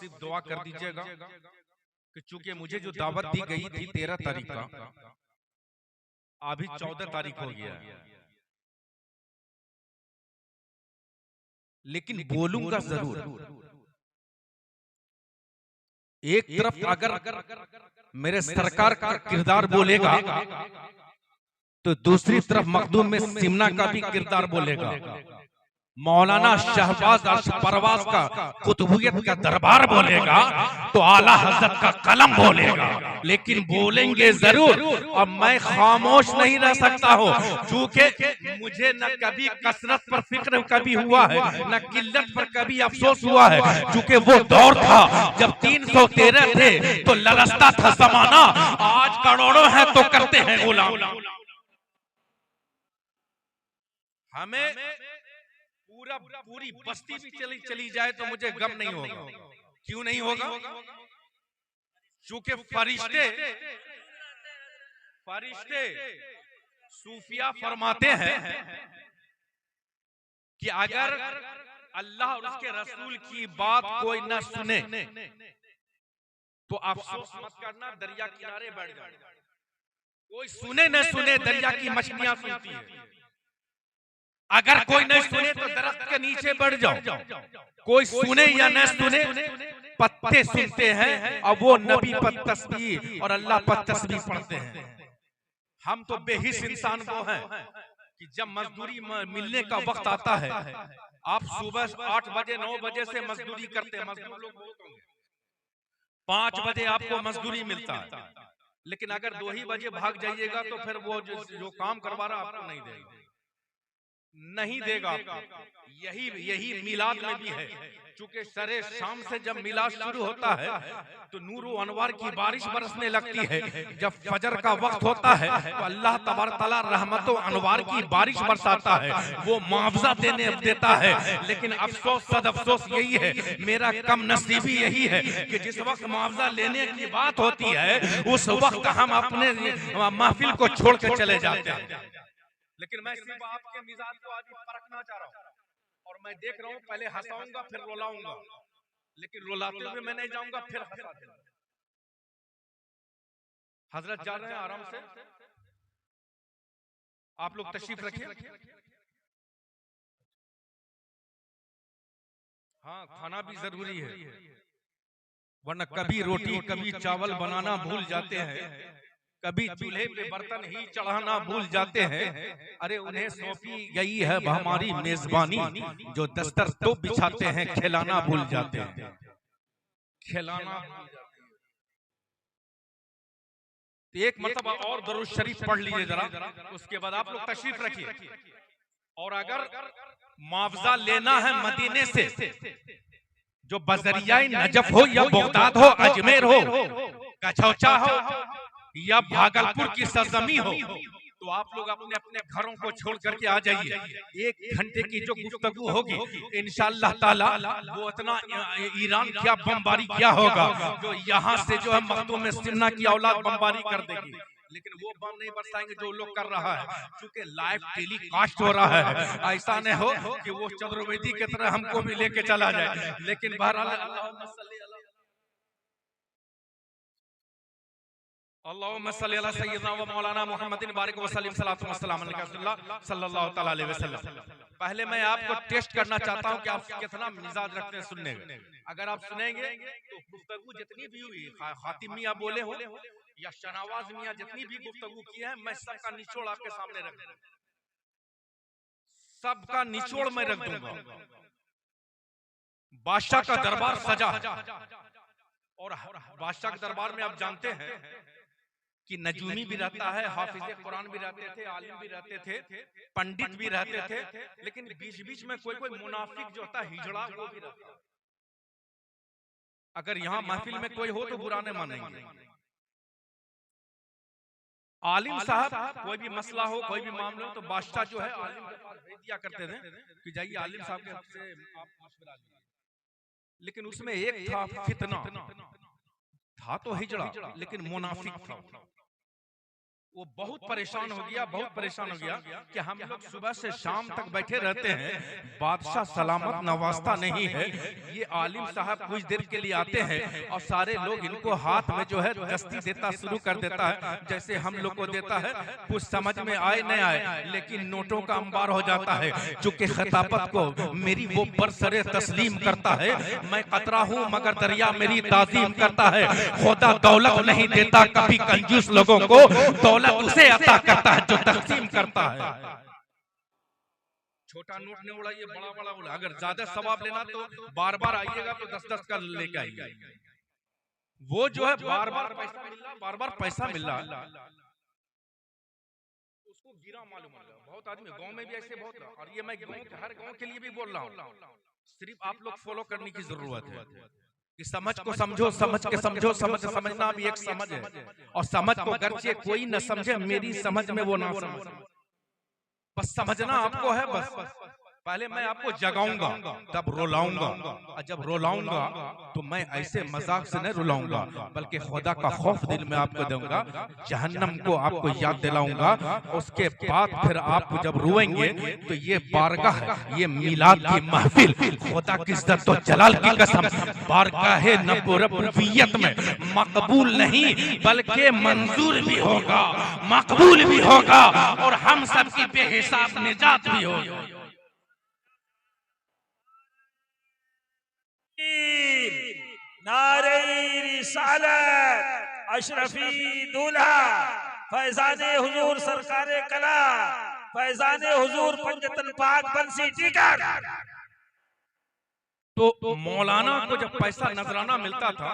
सिर्फ दुआ कर दीजिएगा कि चूंकि मुझे जो दावत दी गई थी 13 तारीख का, अभी 14 तारीख हो गया है, लेकिन बोलूंगा जरूर। एक तरफ अगर मेरे सरकार का किरदार बोलेगा तो दूसरी तरफ मखदूम में सिमना का भी किरदार बोलेगा। मौलाना शहबाज परवाज का कुतुबियत का दरबार बोलेगा तो आला हजरत का कलम बोलेगा, लेकिन बोलेंगे जरूर। और मैं खामोश नहीं रह सकता हूँ, चूंकि मुझे न कभी कसरत पर फिक्र कभी हुआ है, न किल्लत पर कभी अफसोस हुआ है, चूंकि वो दौर था जब 313 थे तो ललचता था जमाना, आज करोड़ों हैं तो करते हैं गुलाम। हमें पूरी बस्ती भी चली जाए तो मुझे गम नहीं होगा। क्यों नहीं होगा? क्योंकि फरिश्ते सूफिया फरमाते हैं कि अगर अल्लाह और उसके रसूल की बात कोई न सुने तो अफसोस मत करना, दरिया किनारे बैठ जाओ। कोई सुने न सुने दरिया की मछलियां सुनती है, अगर कोई नहीं सुने तो दरख्त के नीचे बैठ जाओ। कोई सुने या न सुने पत्ते सुनते हैं और वो नबी पर तस्बीह और अल्लाह पर तस्बीह पढ़ते हैं। हम तो बेहिस इंसान वो हैं कि जब मजदूरी मिलने का वक्त आता है, आप सुबह 8 बजे 9 बजे से मजदूरी करते हैं, मजदूर लोग 5 बजे आपको मजदूरी मिलता है, लेकिन अगर 2 ही बजे भाग जाइएगा तो फिर वो जो काम करवा रहा आपको नहीं देगा आपको। यही मिलाद में भी है, चूंकि सरे शाम से जब मिलाद शुरू होता है तो नूर व अनवार की बारिश बरसने लगती है। जब फजर का वक्त होता है तो अल्लाह तबारक तआला रहमत व अनवार की बारिश बरसाता है, वो मुआवजा देता है। लेकिन अफसोस सद अफसोस यही है, मेरा कम नसीबी यही है कि जिस वक्त मुआवजा लेने की बात होती है उस वक्त हम अपने महफिल को छोड़ कर चले जाते हैं। लेकिन मैं सिर्फ आपके मिजाज को आज परखना चाह रहा हूँ, और मैं देख रहा हूँ पहले हंसाऊंगा फिर रुलाऊंगा, लेकिन रुलाते हुए मैं नहीं जाऊंगा, फिर हंसा दूंगा। हजरत जा रहे हैं आराम से, आप लोग तशरीफ रखिए। हाँ, खाना भी जरूरी है, वरना कभी रोटी कभी चावल बनाना भूल जाते हैं, कभी चूल्हे पे बर्तन ही चढ़ाना भूल जाते हैं। अरे उन्हें सौंपी गई है हमारी मेजबानी, जो दस्तर तो बिछाते हैं खिलाना भूल जाते हैं, खिलाना। एक मतलब और दरूद शरीफ पढ़ लीजिए जरा, उसके बाद आप लोग तशरीफ रखिए। और अगर मुआवजा लेना है मदीने से, जो बजरिया नजफ हो या बगदाद हो, अजमेर हो, कचौचा हो या भागलपुर की सरजमी हो, तो आप लोग अपने अपने घरों को छोड़ करके आ जाइए। 1 घंटे की जो गुफ्तगू होगी इंशाअल्लाह ताला, वो इतना ईरान क्या बमबारी क्या होगा, जो यहाँ से जो है मखदूम में सिमना की औलाद बमबारी कर देगी, लेकिन वो बम नहीं बरसाएंगे जो लोग कर रहा है, क्योंकि लाइव टेलीकास्ट हो रहा है। ऐसा नहीं हो कि वो चतुर्वेदी की तरह हमको भी लेके चला जाए। लेकिन बहरहाल अल्लाहुम्मा सल्ली अला सय्यिदना व मौलाना मुहम्मदिन बारिक व सल्लिम सलातु व सलाम अलैका रसूलुल्लाह सल्लल्लाहु तआला अलैहि वसल्लम। पहले मैं आपको टेस्ट करना चाहता हूं कि आप कितना मिजाज रखते हैं सुनने में। अगर आप सुनेंगे तो गुफ्तगू जितनी भी हुई, खातिम मियां बोले हो या शहनवाज मियां जितनी भी गुफ्तगू की है, मैं सबका निचोड़ आपके सामने रख दूंगा, सबका निचोड़ मैं रख दूंगा। बादशाह का दरबार सजा, और बादशाह के दरबार में आप जानते हैं कि नजूमी भी रहता है, हाफिज कुरान भी रहते थे, आलिम भी रहते थे, पंडित भी रहते थे, लेकिन बीच बीच में कोई मुनाफिक जो होता है, हिजड़ा, वो भी रहता है। अगर यहाँ महफिल में कोई हो तो बुरा नहीं मानेंगे। आलिम साहब कोई भी मसला हो, कोई भी मामला हो, तो बादशाह जो है आलिम के पास भेज दिया करते थे कि जाइए आलिम साहब के से आप मशवरा लीजिए। लेकिन उसमें एक था फितना, था तो हिजड़ा लेकिन मुनाफिक था। वो बहुत परेशान हो गया, बहुत परेशान हो गया कि हम लोग सुबह से शाम तक बैठे रहते हैं, बादशाह सलामत नवाजता नहीं है। ये आलिम साहब कुछ देर के लिए आते हैं और सारे लोग इनको हाथ में जो है दस्ती देता शुरू कर देता है, जैसे हम लोग को देता है। कुछ समझ में आए नहीं आए, लेकिन नोटों का अंबार हो जाता है। चूंकि खिताबत को मेरी वो बरसरे तस्लीम करता है, मैं कतरा हूँ मगर दरिया मेरी ताजीम करता है। खुदा दौलत नहीं देता कभी कंजूस लोगों को, दौलत उसे अता करता है जो तकसीम करता है। छोटा नोट नहीं उड़ाइए, बड़ा बड़ा उड़ा। अगर ज्यादा सवाब लेना तो बार बार आइएगा तो 10-10 का लेके आइए। वो जो है बार बार पैसा मिल रहा, बार बार पैसा मिल रहा, उसको गिरा मालूम हो रहा। बहुत आदमी गांव में भी ऐसे बहुत, और ये मैं हर गांव के लिए भी बोल रहा हूँ। सिर्फ आप लोग फॉलो करने की जरूरत है कि समझ को समझो, समझ के समझो। समझना भी एक समझ है, और समझ को गर्चे कोई न समझे, मेरी समझ में वो ना समझ, बस समझना आपको है। बस पहले मैं आपको जगाऊंगा तब रुलाऊंगा, और जब रुलाऊंगा तो मैं ऐसे मजाक से नहीं रुलाऊंगा, बल्कि खुदा का खौफ दिल में आपको दूंगा, जहन्नम को आपको याद दिलाऊंगा। उसके बाद फिर आप जब रोएंगे तो ये बारगाह, ये मिलाद की महफिल, खुदा की इज्जत तो जलाल की कसम, बारगाह नबुव्वियत में मकबूल नहीं बल्कि मंजूर भी होगा, मकबूल भी होगा, और हम सबकी बेहिसाब निजात भी होगी। नारे रिसालत, अशरफी दूल्हा, फैजाने हुजूर सरकारे कला, फैजाने हुजूर पंजतन पाक बंसी टिकर। तो मौलाना को जब पैसा नजराना मिलता था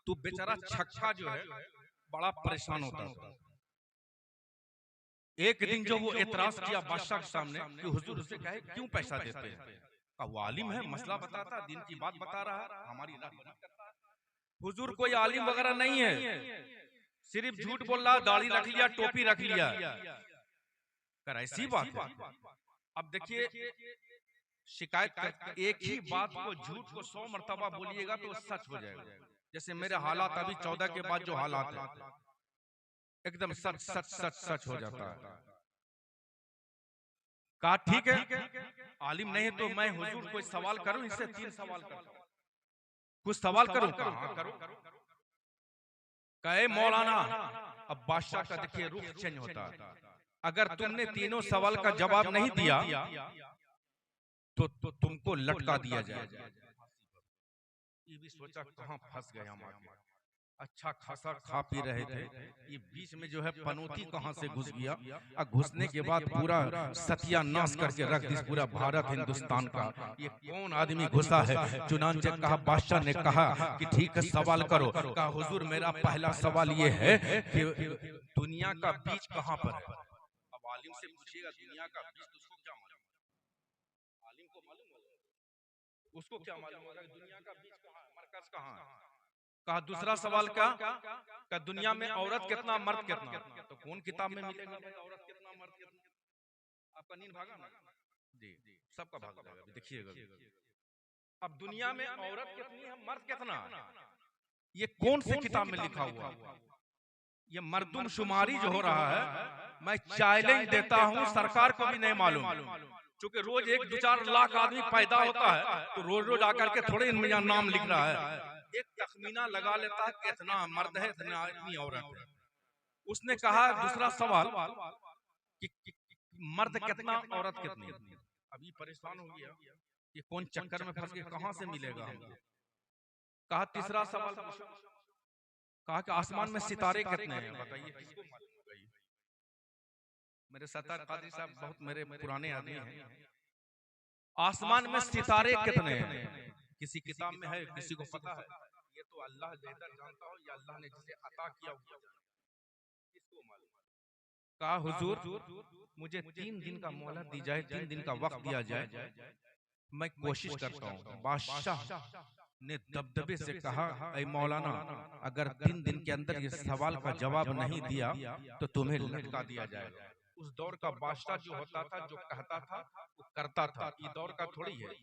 तो बेचारा छक्का जो है बड़ा परेशान होता था। एक दिन जो वो एतराज किया बादशाह के सामने कि हुजूर उसे कहे क्यों पैसा देते हैं, वो आलिम है, मसला बताता, दिन की बात बता रहा है, हमारी राह नहीं करता। हुजूर कोई आलिम वगैरह नहीं है, सिर्फ झूठ बोल रहा, दाढ़ी रख लिया, टोपी रख लिया, कर ऐसी बात है। अब देखिए शिकायत, एक ही बात को झूठ को 100 मरतबा बोलिएगा तो सच हो जाएगा। जैसे मेरे हालात अभी 14 के बाद जो हालात है, एकदम सच सच सच सच हो जाता है। कहा ठीक है, आलिम नहीं तो मैं हुजूर कोई सवाल करूं, इससे 3 सवाल करता हूं, कुछ सवाल करूं। कहा करो। कहे मौलाना, अब बादशाह का देखिए रुख चेंज होता है, अगर तुमने तीनों सवाल का जवाब नहीं दिया तो तुमको लटका दिया जाएगा। ये भी सोचा कहां फंस गए हम आगे, अच्छा खासा खा पी रहे थे, ये बीच में जो है पनौती कहां से घुस गया, और घुसने के बाद पूरा सत्यानाश करके रख दी पूरा भारत हिंदुस्तान का। ये कौन आदमी घुसा है? चुनांचे कहा, बादशाह ने कहा कि ठीक है सवाल करो। कहा हुजूर मेरा पहला सवाल ये है कि दुनिया का बीज कहां पर है। अब आलिम से पूछिएगा दुनिया का बीज, तो उसको क्या मालूम? आलिम को मालूम होगा, उसको क्या मालूम होगा दुनिया का बीज कहां है, मरकज कहां है। कहा दूसरा सवाल का दुनिया में औरत कितना मर्द कितना, तो कौन किताब में मिलेगा भाई औरत कितना मर्द कितना? आपका नींद भागा ना जी, सबका भाग जाएगा, देखिएगा। अब दुनिया में औरत कितनी है, मर्द कितना, ये कौन से किताब में लिखा हुआ? ये मर्दमशुमारी जो हो रहा है, मैं चैलेंज देता हूं, सरकार को भी नहीं मालूम, क्योंकि रोज 1-2-4 लाख आदमी पैदा होता है, तो रोज रोज आकर के थोड़े इनमें नाम लिख रहा है, एक तखमीना लगा लेता है कि इतना मर्द है, इतनी औरत है। उसने कहा दूसरा सवाल कि मर्द कितना औरत कितनी। अभी परेशान हो गया, ये कौन चक्कर में फंस गए, कहां से मिलेगा हमको। कहा तीसरा सवाल, कहा कि आसमान में सितारे कितने हैं, बताइए किसको मालूम होगा। मेरे सत्तार कादरी साहब बहुत मेरे पुराने आदमी हैं, आसमान में सितारे कितने हैं किसी किताब में है, किसी को पता है? ये तो अल्लाह बेहतर जानता हो, या अल्लाह ने जिसे अता किया किसको मालूम। कहा हुजूर मुझे 3 दिन का मोहलत दी जाए, 3 दिन का वक्त दिया जाए, मैं कोशिश करता हूँ। बादशाह ने दबदबे से कहा, ऐ मौलाना अगर 3 दिन के अंदर ये सवाल का जवाब नहीं दिया तो तुम्हें लटका दिया जाएगा। उस दौर का बादशाह जो होता था, जो कहता था वो करता था, ये दौर का थोड़ी है।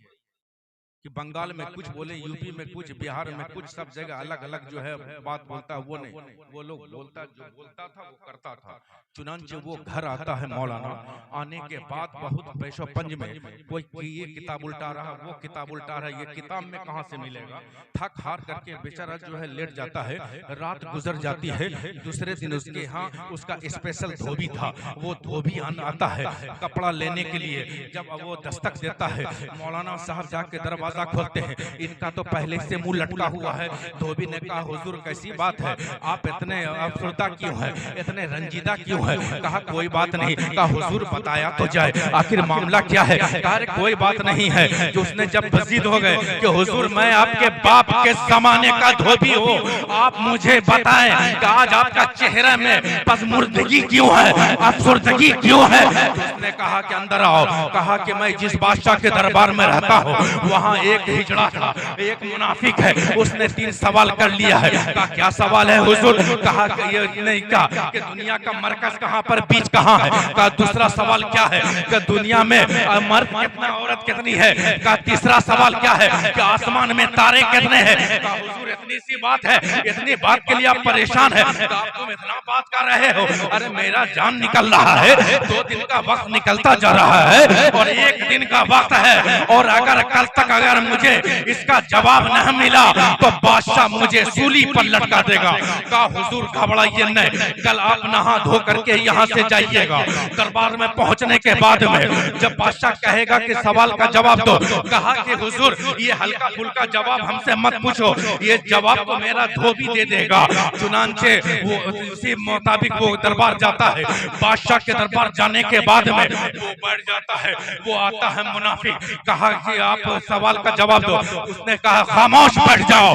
कि बंगाल में कुछ बोले, यूपी में कुछ, बिहार में कुछ, सब जगह अलग अलग जो है बात बोलता है। वो नहीं, वो लोग बोलता, जो बोलता था वो करता था। चुनांचे वो घर आता है मौलाना, आने के बाद बहुत पैसों पंज में कोई ये किताब उल्टा रहा, वो किताब उल्टा रहा, ये किताब में कहाँ से मिलेगा। थक हार करके बेचारा जो है लेट जाता है, रात गुजर जाती है। दूसरे दिन उसके यहाँ उसका स्पेशल धोबी था, वो धोबी आता है कपड़ा लेने के लिए। जब वो दस्तक देता है, मौलाना साहब जाके दरवाजा खोलते हैं, इनका तो पहले से मुंह लटका हुआ है। धोबी ने कहा हुजूर कैसी बात है, आप इतने अफसरदा क्यों है, इतने रंजीदा क्यों है। कहा कोई बात नहीं। कहा हुजूर बताया तो जाए, आखिर मामला क्या है। कहा कोई बात नहीं है। जो उसने जब बजीद हो गए कि हुजूर मैं आपके बाप के जमाने का धोबी हूँ, आप मुझे बताएं कि आज आपका चेहरे में पसमुर्दगी क्यों है, अफसरदगी क्यों है। उसने कहा कि अंदर आओ। कहा कि मैं जिस बादशाह के दरबार में रहता हूँ वहाँ एक हिजड़ा था, एक मुनाफिक है, उसने 3 सवाल कर लिया है। कहा क्या सवाल है हुजूर। कहा कि ये नहीं, कहा कि दुनिया का मरकज कहाँ पर, बीच कहाँ है। कहा दूसरा सवाल क्या है कि दुनिया में मर्द कितना, औरत कितनी है। कहा तीसरा सवाल क्या है कि आसमान में तारे कितने हैं। कहा हुजूर इतनी सी बात है, इतनी बात के लिए आप परेशान है। आप तुम इतना बात कर रहे हो, अरे मेरा जान निकल रहा है, 2 दिन का वक्त निकलता जा रहा है और 1 दिन का वक्त है, और अगर कल तक अगर मुझे इसका जवाब नहीं मिला तो बादशाह मुझे सूली पर लटका देगा। कहा हुजूर घबराइए नहीं, कल आप नहा धो करके यहाँ से जाइएगा। दरबार में पहुंचने के बाद में जब बादशाह कहेगा कि सवाल का जवाब दो, कहा कि हुजूर ये हल्का फुल्का जवाब हमसे मत पूछो, ये जवाब तो मेरा धोबी दे देगा। चुनांचे वो उसी मुताबिक वो दरबार जाता है। बादशाह के दरबार जाने के बाद में वो बैठ जाता है, वो आता है मुनाफिक। कहा कि आप सवाल का जवाब दो। उसने कहा खामोश बैठ जाओ,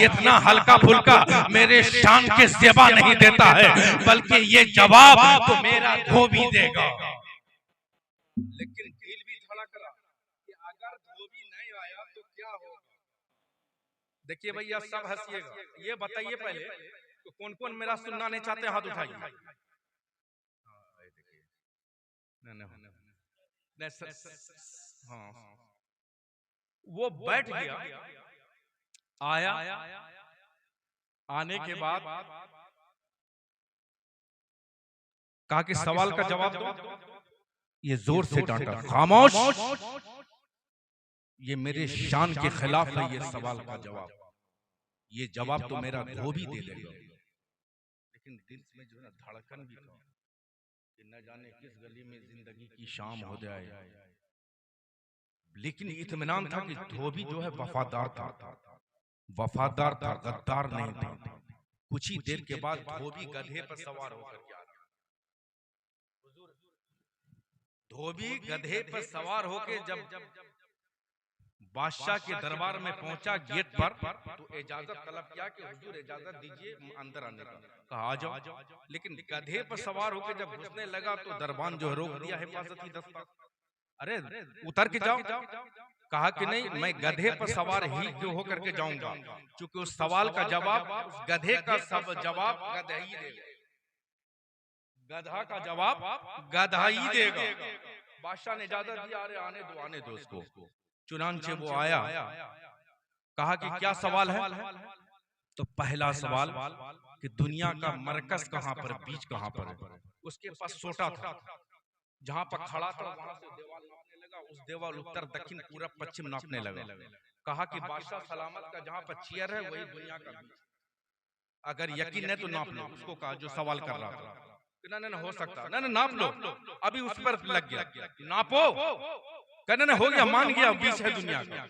इतना हल्का फुल्का मेरे शान के सेवा नहीं देता है, बल्कि ये जवाब तो मेरा धोबी देगा। लेकिन दिल भी धड़क रहा कि अगर धोबी नहीं आया तो क्या होगा। देखिए भैया सब हंसिएगा, ये बताइए पहले तो कौन कौन मेरा सुनना नहीं चाहते, हाथ उठाइए। हाँ वो बैठ गया, आया, आने के बाद कहा कि सवाल का जवाब दो। ये जोर से डांटा, खामोश, ये मेरे शान के खिलाफ है ये सवाल का जवाब, ये जवाब तो मेरा धोबी दे देगा। लेकिन दिल में जो है धड़कन भी था कि न जाने किस गली में जिंदगी की शाम हो जाए। लेकिन इत्मीनान था कि धोबी जो है वफादार था, वफादार था, गद्दार नहीं था। कुछ ही देर के बाद धोबी गधे पर सवार होकर के आ गया। धोबी गधे पर सवार होकर जब बादशाह के दरबार में पहुंचा, गेट पर तो इजाजत तलब किया कि हुजूर इजाजत दीजिए अंदर आने का। कहा आ जाओ। लेकिन गधे पर सवार होकर जब घुसने लगा तो दरबान जो रोक दिया हिफाजती दस्ता, अरे उतर के जाओ। कहा कि नहीं, मैं गधे पर सवार ही क्यों होकर के जाऊंगा, क्योंकि उस सवाल का जवाब, उस गधे का सब जवाब गधा ही देगा, गधा का जवाब गधा ही देगा। बादशाह ने इजाजत दिया, अरे आने दो उसको। चुनांचे वो आया, कहा कि क्या सवाल है। तो पहला सवाल कि दुनिया का मरकज कहाँ पर, बीच कहाँ पर है। उसके पास सोटा था, जहां पर खड़ा था वहां से देवाल नापने लगा, उस देवाल उत्तर दक्षिण पूरब पश्चिम नापने लगा। कहा कि बादशाह सलामत का जहां पर चेयर है वही दुनिया का बीच, अगर यकीन है तो नाप लो। उसको कहा जो सवाल कर रहा था, नहीं हो सकता, नहीं नाप लो। अभी उस पर लग गया, नापो, कहने ने हो गया, मान गया बीच है दुनिया का।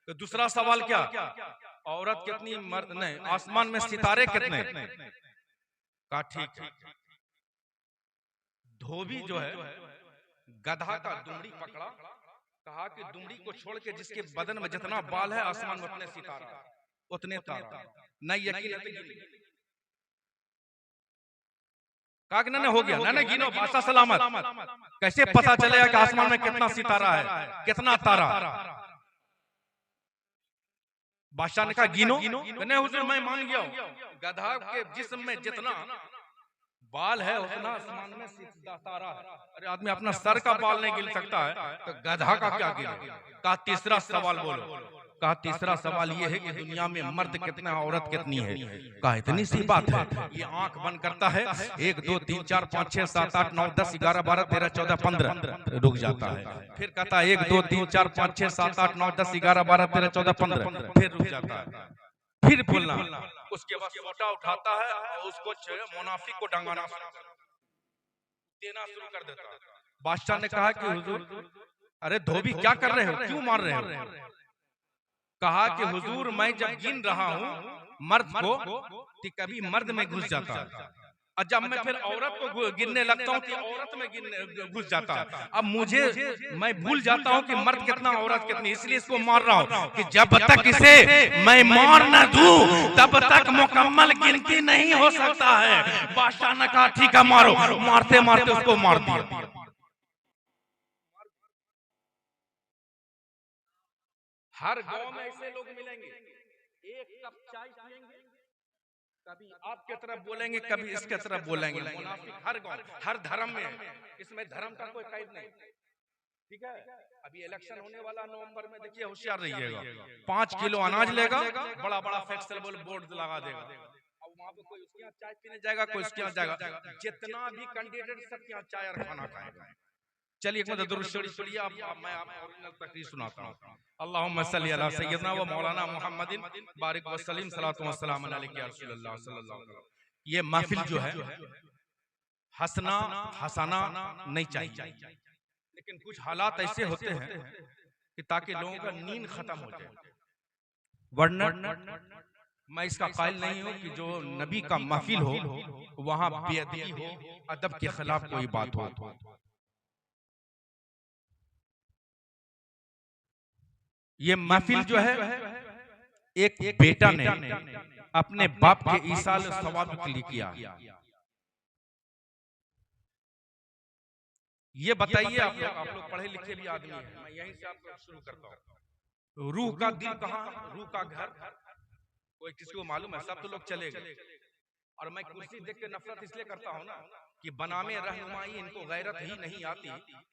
तो दूसरा सवाल क्या, औरत कितनी, मर्द नहीं, आसमान में सितारे कितने। कहा ठीक है। धोबी जो है गधा का दुमड़ी पकड़ा, कहा कि दुमड़ी को छोड़ के जिसके बदन में जितना बाल है आसमान में उतने सितारा, उतने तारा। नहीं यकीन, कहा कि नहीं हो गया, नहीं गिनो, बादशाह सलामत। कैसे पता चलेगा कि आसमान में कितना सितारा है, कितना तारा। बादशाह ने कहा गिनो, नहीं हुजूर मैं मान गया हूं, गधा के जिस्म में जितना बाल है उतना आसमान में सितारा है। अरे आदमी अपना सर का बाल नहीं गिन सकता है तो गधा का क्या गिने। कहा तीसरा सवाल बोलो। कहा तीसरा सवाल ये है कि दुनिया में मर्द कितना औरत कितनी है? कहा इतनी सी बात है। ये आंख बंद करता है, 1 2 3 4 5 6 7 8 9 10 11 12 13 14 15 रुक जाता है। फिर कहता है 1 2 3 4 5 6 7 8 9 10 11 12 13 14 15 फिर रुक जाता है। फिर बोलना, उसके बाद सोटा उठाता है और उसको मुनाफिक को डंगाना देना शुरू कर देता है। बादशाह ने कहा कि हुजूर, अरे धोबी क्या कर रहे हो, क्यों मार रहे हो? कहा कि हुजूर मैं जब गिन रहा हूँ मर्द को तो कभी मर्द में घुस जाता है, और जब मैं फिर औरत को गिनने लगता हूँ तो औरत में घुस जाता है। अब मैं भूल जाता हूँ कि मर्द कितना औरत कितनी, इसलिए इसको मार रहा हूँ कि जब तक इसे मैं मार न दूं तब तक मुकम्मल गिनती नहीं हो सकता है। बादशाह ने कहा ठीक है मारो। मारते मारते उसको मार दिया। हर गांव में ऐसे लोग मिलेंगे, एक कप चाय पिएंगे, कभी आपके तरफ बोलेंगे कभी इसके तरफ बोलेंगे। मुनाफिक हर गांव हर धर्म में है, इसमें धर्म का कोई कैद नहीं। ठीक है, अभी इलेक्शन होने वाला नवंबर में, देखिए होशियार रहिएगा। 5 किलो अनाज लेगा, बड़ा बड़ा फ्लेक्सिबल बोर्ड लगा देगा, और वहां पे कोई उसके यहाँ चाय पीने जाएगा, कोई उसके यहाँ जाएगा। जितना भी कैंडिडेट सबके यहाँ चाय और खाना खाएगा। चलिए एक मतलब दुरूद शरीफ पढ़िए, अब मैं आपको ओरिजिनल तकरीर सुनाता हूँ। अल्लाहुम्मा सल्ली अला सय्यदना व मौलाना मुहम्मदिन बारिक व सलीम सलातु व सलाम अलैका या रसूलल्लाह सल्लल्लाहु अलैहि वसल्लम। ये महफिल जो है हंसना हंसाना नहीं चाहिए, लेकिन कुछ हालात ऐसे होते हैं कि ताकि लोगों का नींद खत्म हो जाए। वरना मैं इसका कायल नहीं हूँ कि जो नबी का महफिल हो वहां बेअदबी हो, अदब के खिलाफ कोई बात हो। ये महफिल जो है एक बेटा ने अपने बाप के ईसाल सवाब के लिए किया। ये बताइए, आप लोग पढ़े लिखे भी आदमी हैं, मैं यहीं से आपको शुरू करता हूँ। रूह का दिल कहाँ, रूह का घर कोई किसको मालूम है? सब तो लोग चले गए। और मैं कुर्सी देख के नफरत इसलिए करता हूँ ना कि बनामे रहनुमाई इनको गैरत ही नहीं आती।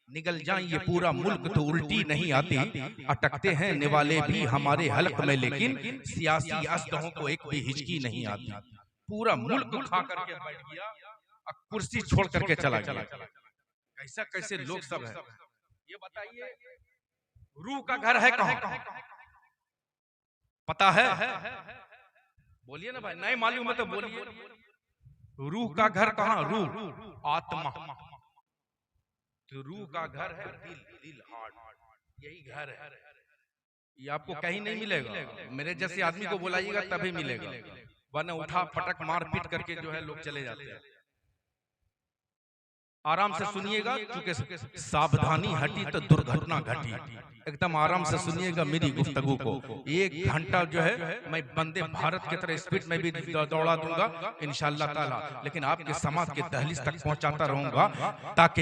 निगल जाए ये पूरा मुल्क तो उल्टी नहीं आती। अटकते हैं निवाले भी हमारे हलक में, लेकिन सियासी असदहों को एक भी हिचकी नहीं आती। पूरा मुल्क खा करके बैठ गया और कुर्सी छोड़ करके चला गया। कैसा कैसे लोग सब है, ये बताइए। रूह का घर है कहाँ, पता है? बोलिए ना भाई, नहीं मालूम है तो बोलिए। रूह का घर कहाँ? रूह आत्मा, तो रूह का घर है दिल हार्ट, यही घर है। ये आपको कहीं नहीं मिलेगा। मेरे जैसे आदमी को बुलाइएगा तभी मिलेगा, वरना उठा पटक मार पीट करके जो है लोग चले जाते हैं। आराम से सुनिएगा, क्योंकि सावधानी हटी तो दुर्घटना घटी। एकदम आराम से सुनिएगा मेरी गुफ्तगू को। 1 घंटा जो है मैं वंदे भारत की तरह स्पीड में भी दौड़ा दूंगा इंशाअल्लाह ताला, लेकिन आपके समाज के दहलीज तक पहुंचाता रहूंगा ताकि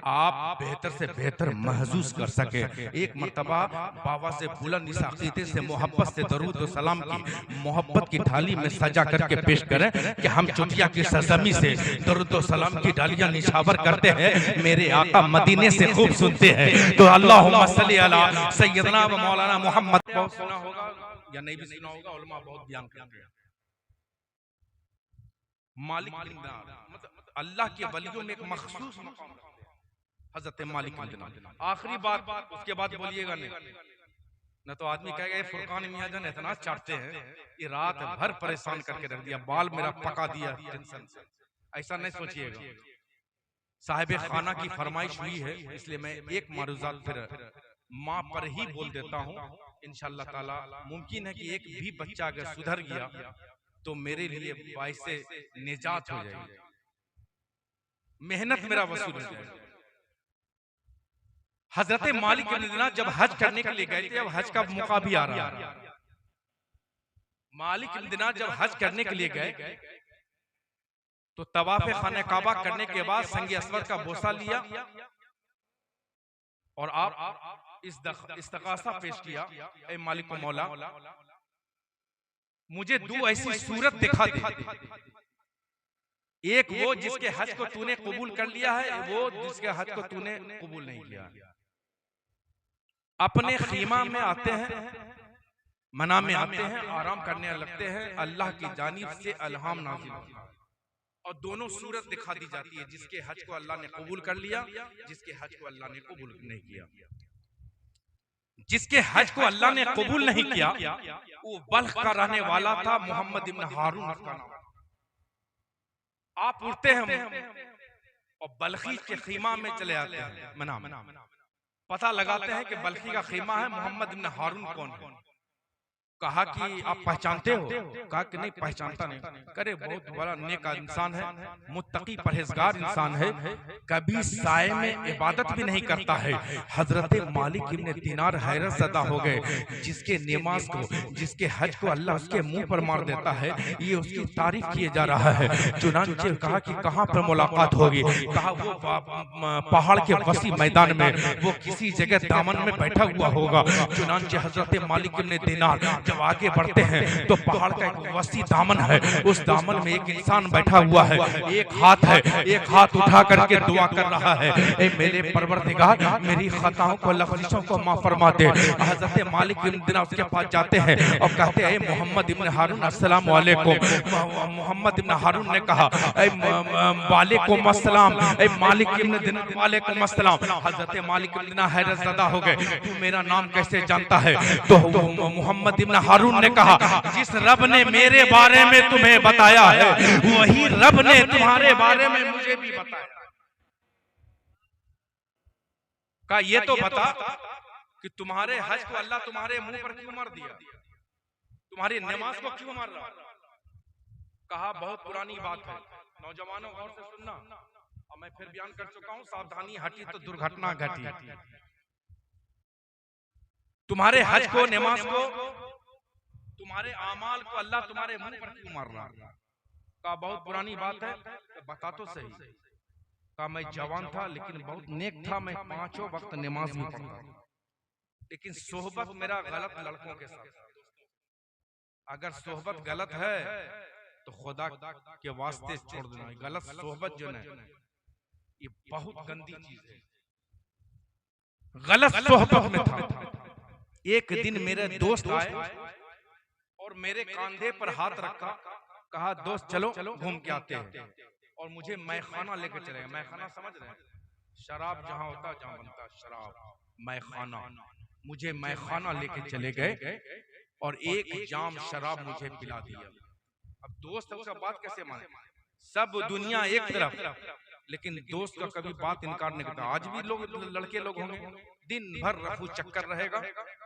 आप बेहतर से बेहतर महसूस कर सके। एक मर्तबा बाबा से बुलंद इस अकीदे से मोहब्बत से दरूद और सलाम की मोहब्बत की थाली में सजा करके पेश करें कि हम चुटिया की सरजमी से दरूद और सलाम की डालियां निछावर करते हैं, मेरे आका मदीने से खूब सुनते हैं। तो अल्लाहुम्मा सल्ली अला सय्यदना व मौलाना मुहम्मद। बहुत सुना होगा या नहीं भी सुना होगा, उलमा बहुत बयान करते हैं। मालिक बिन दिनार, मतलब अल्लाह के वलियों में एक मखसूस मकाम रखते हैं हजरत मालिक बिन दिनार। आखिरी बात, उसके बाद बोलिएगा नहीं, न तो आदमी कहेगा फुरकान मियां जान इतना चाटते हैं, ये रात भर परेशान करके रख दिया, बाल मेरा पका दिया टेंशन से। ऐसा नहीं सोचिएगा। साहिब खाना की फरमाइश हुई है, इसलिए मैं एक मारूजात फिर माँ पर ही बोल देता हूँ। इंशाअल्लाह ताला मुमकिन है कि एक भी बच्चा अगर सुधर गया तो मेरे लिए बाइस से निजात हो जाएगी, मेहनत मेरा वसूल हो जाएगा। हजरत मालिक इब्न दिनार जब हज करने के लिए गए थे, अब हज का मौका भी आ रहा है। मालिक इब्न दिनार जब हज करने के लिए गए तो तवाफ़े खाने काबा करने के बाद संगे अस्वद का बोसा लिया और आप इस्तगासा पेश किया, ए मालिक व मौला मुझे 2 ऐसी सूरत दिखा दे, एक वो जिसके हज को तूने कबूल कर लिया है, वो जिसके हज को तूने कबूल नहीं किया। अपने खीमा में आते हैं मना में आते हैं, आराम करने लगते हैं, अल्लाह की जानिब से अल्हाम नाज़िल होता है और दोनों सूरत दिखा दी जाती है, जिसके हज को अल्लाह ने कबूल कर लिया, जिसके हज को अल्लाह ने कबूल नहीं किया। जिसके हज को अल्लाह ने कबूल नहीं किया वो बल्ख का रहने वाला था, मोहम्मद इब्न हारून उसका नाम। आप उठते हैं और बल्खी के खीमा में चले आते हैं, मना पता लगाते हैं कि बल्खी का खीमा है, मोहम्मद इब्न हारून कौन है। कहा कि आप पहचानते हो? कहा कि नहीं पहचानता नहीं। करे बहुत बड़ा नेक इंसान है, मुत्तकी परहेजगार इंसान है, कभी साए में इबादत भी नहीं करता है। हजरत मालिक इब्न दीनार हैरत ज़दा हो गए, जिसके नमाज को, जिसके हज को अल्लाह उसके मुंह पर मार देता है, ये उसकी तारीफ किए जा रहा है। चुनांचे कहा कि कहाँ पर मुलाकात होगी? कहा वो पहाड़ के वसी मैदान में, वो किसी जगह दामन में बैठा हुआ होगा। चुनांचे हजरत मालिक इब्न दीनार जब आगे बढ़ते हैं तो पहाड़ का एक वसी दामन है, उस दामन में एक इंसान बैठा हुआ है, एक हाथ है, एक हाथ उठा करके दुआ कर रहा है, ए मेरे परवरदिगार मेरी खताओं को, लफ्ज़ों को माफ फरमा दे। हजरत मालिक इब्न दीनार उसके पास जाते हैं और कहते हैं मोहम्मद इब्न हारून अस्सलाम वालेकुम। मोहम्मद इब्न हारून ने कहा वालेकुम अस्सलाम, ए मालिक इब्न दीनार वालेकुम अस्सलाम। हजरत मालिक इब्न दीनार हैरत ज़दा हो गए, तू मेरा नाम कैसे जानता है? तो मोहम्मद इब्न हारून ने कहा जिस रब ने मेरे बारे में तुम्हें बताया है, वही रब ने तुम्हारे बारे में मुझे भी बताया। कहा ये तो बता कि तुम्हारे हज को अल्लाह तुम्हारे मुंह पर क्यों मार दिया, तुम्हारी नमाज को क्यों मार रहा? कहा बहुत पुरानी बात है, नौजवानों गौर से सुनना, और मैं फिर बयान कर चुका हूं, सावधानी हटी तो दुर्घटना घटी। तुम्हारे हज को, नमाज को, तुम्हारे आमाल को अल्लाह तुम्हारे मुंह पर क्यों मार रहा? कहा बहुत पुरानी बात है, तो बता तो सही। कहा मैं जवान था लेकिन बहुत नेक था, मैं 5 वक्त नमाज भी पढ़ता, लेकिन सोहबत मेरा गलत लड़कों के साथ। अगर सोहबत गलत है तो खुदा के वास्ते छोड़ देना। गलत सोहबत जो है ये बहुत गंदी चीज है। गलत सोहबत में था। एक दिन मेरे दोस्त आए और मेरे कांधे पर हाथ रखा, कहा दोस्त चलो घूम के आते हैं, और मुझे मैखाना लेकर चले गए। मैखाना समझ रहे हैं? शराब जहां होता, जहां बनता शराब, मैखाना। मुझे मैखाना लेके चले गए और एक जाम शराब मुझे पिला दिया। अब दोस्त उसका बात कैसे माने? सब दुनिया एक तरफ, लेकिन दोस्त का कभी बात इनकार नहीं करता। आज भी लोग, लड़के लोग होंगे, दिन भर रफू चक्कर रहेगा,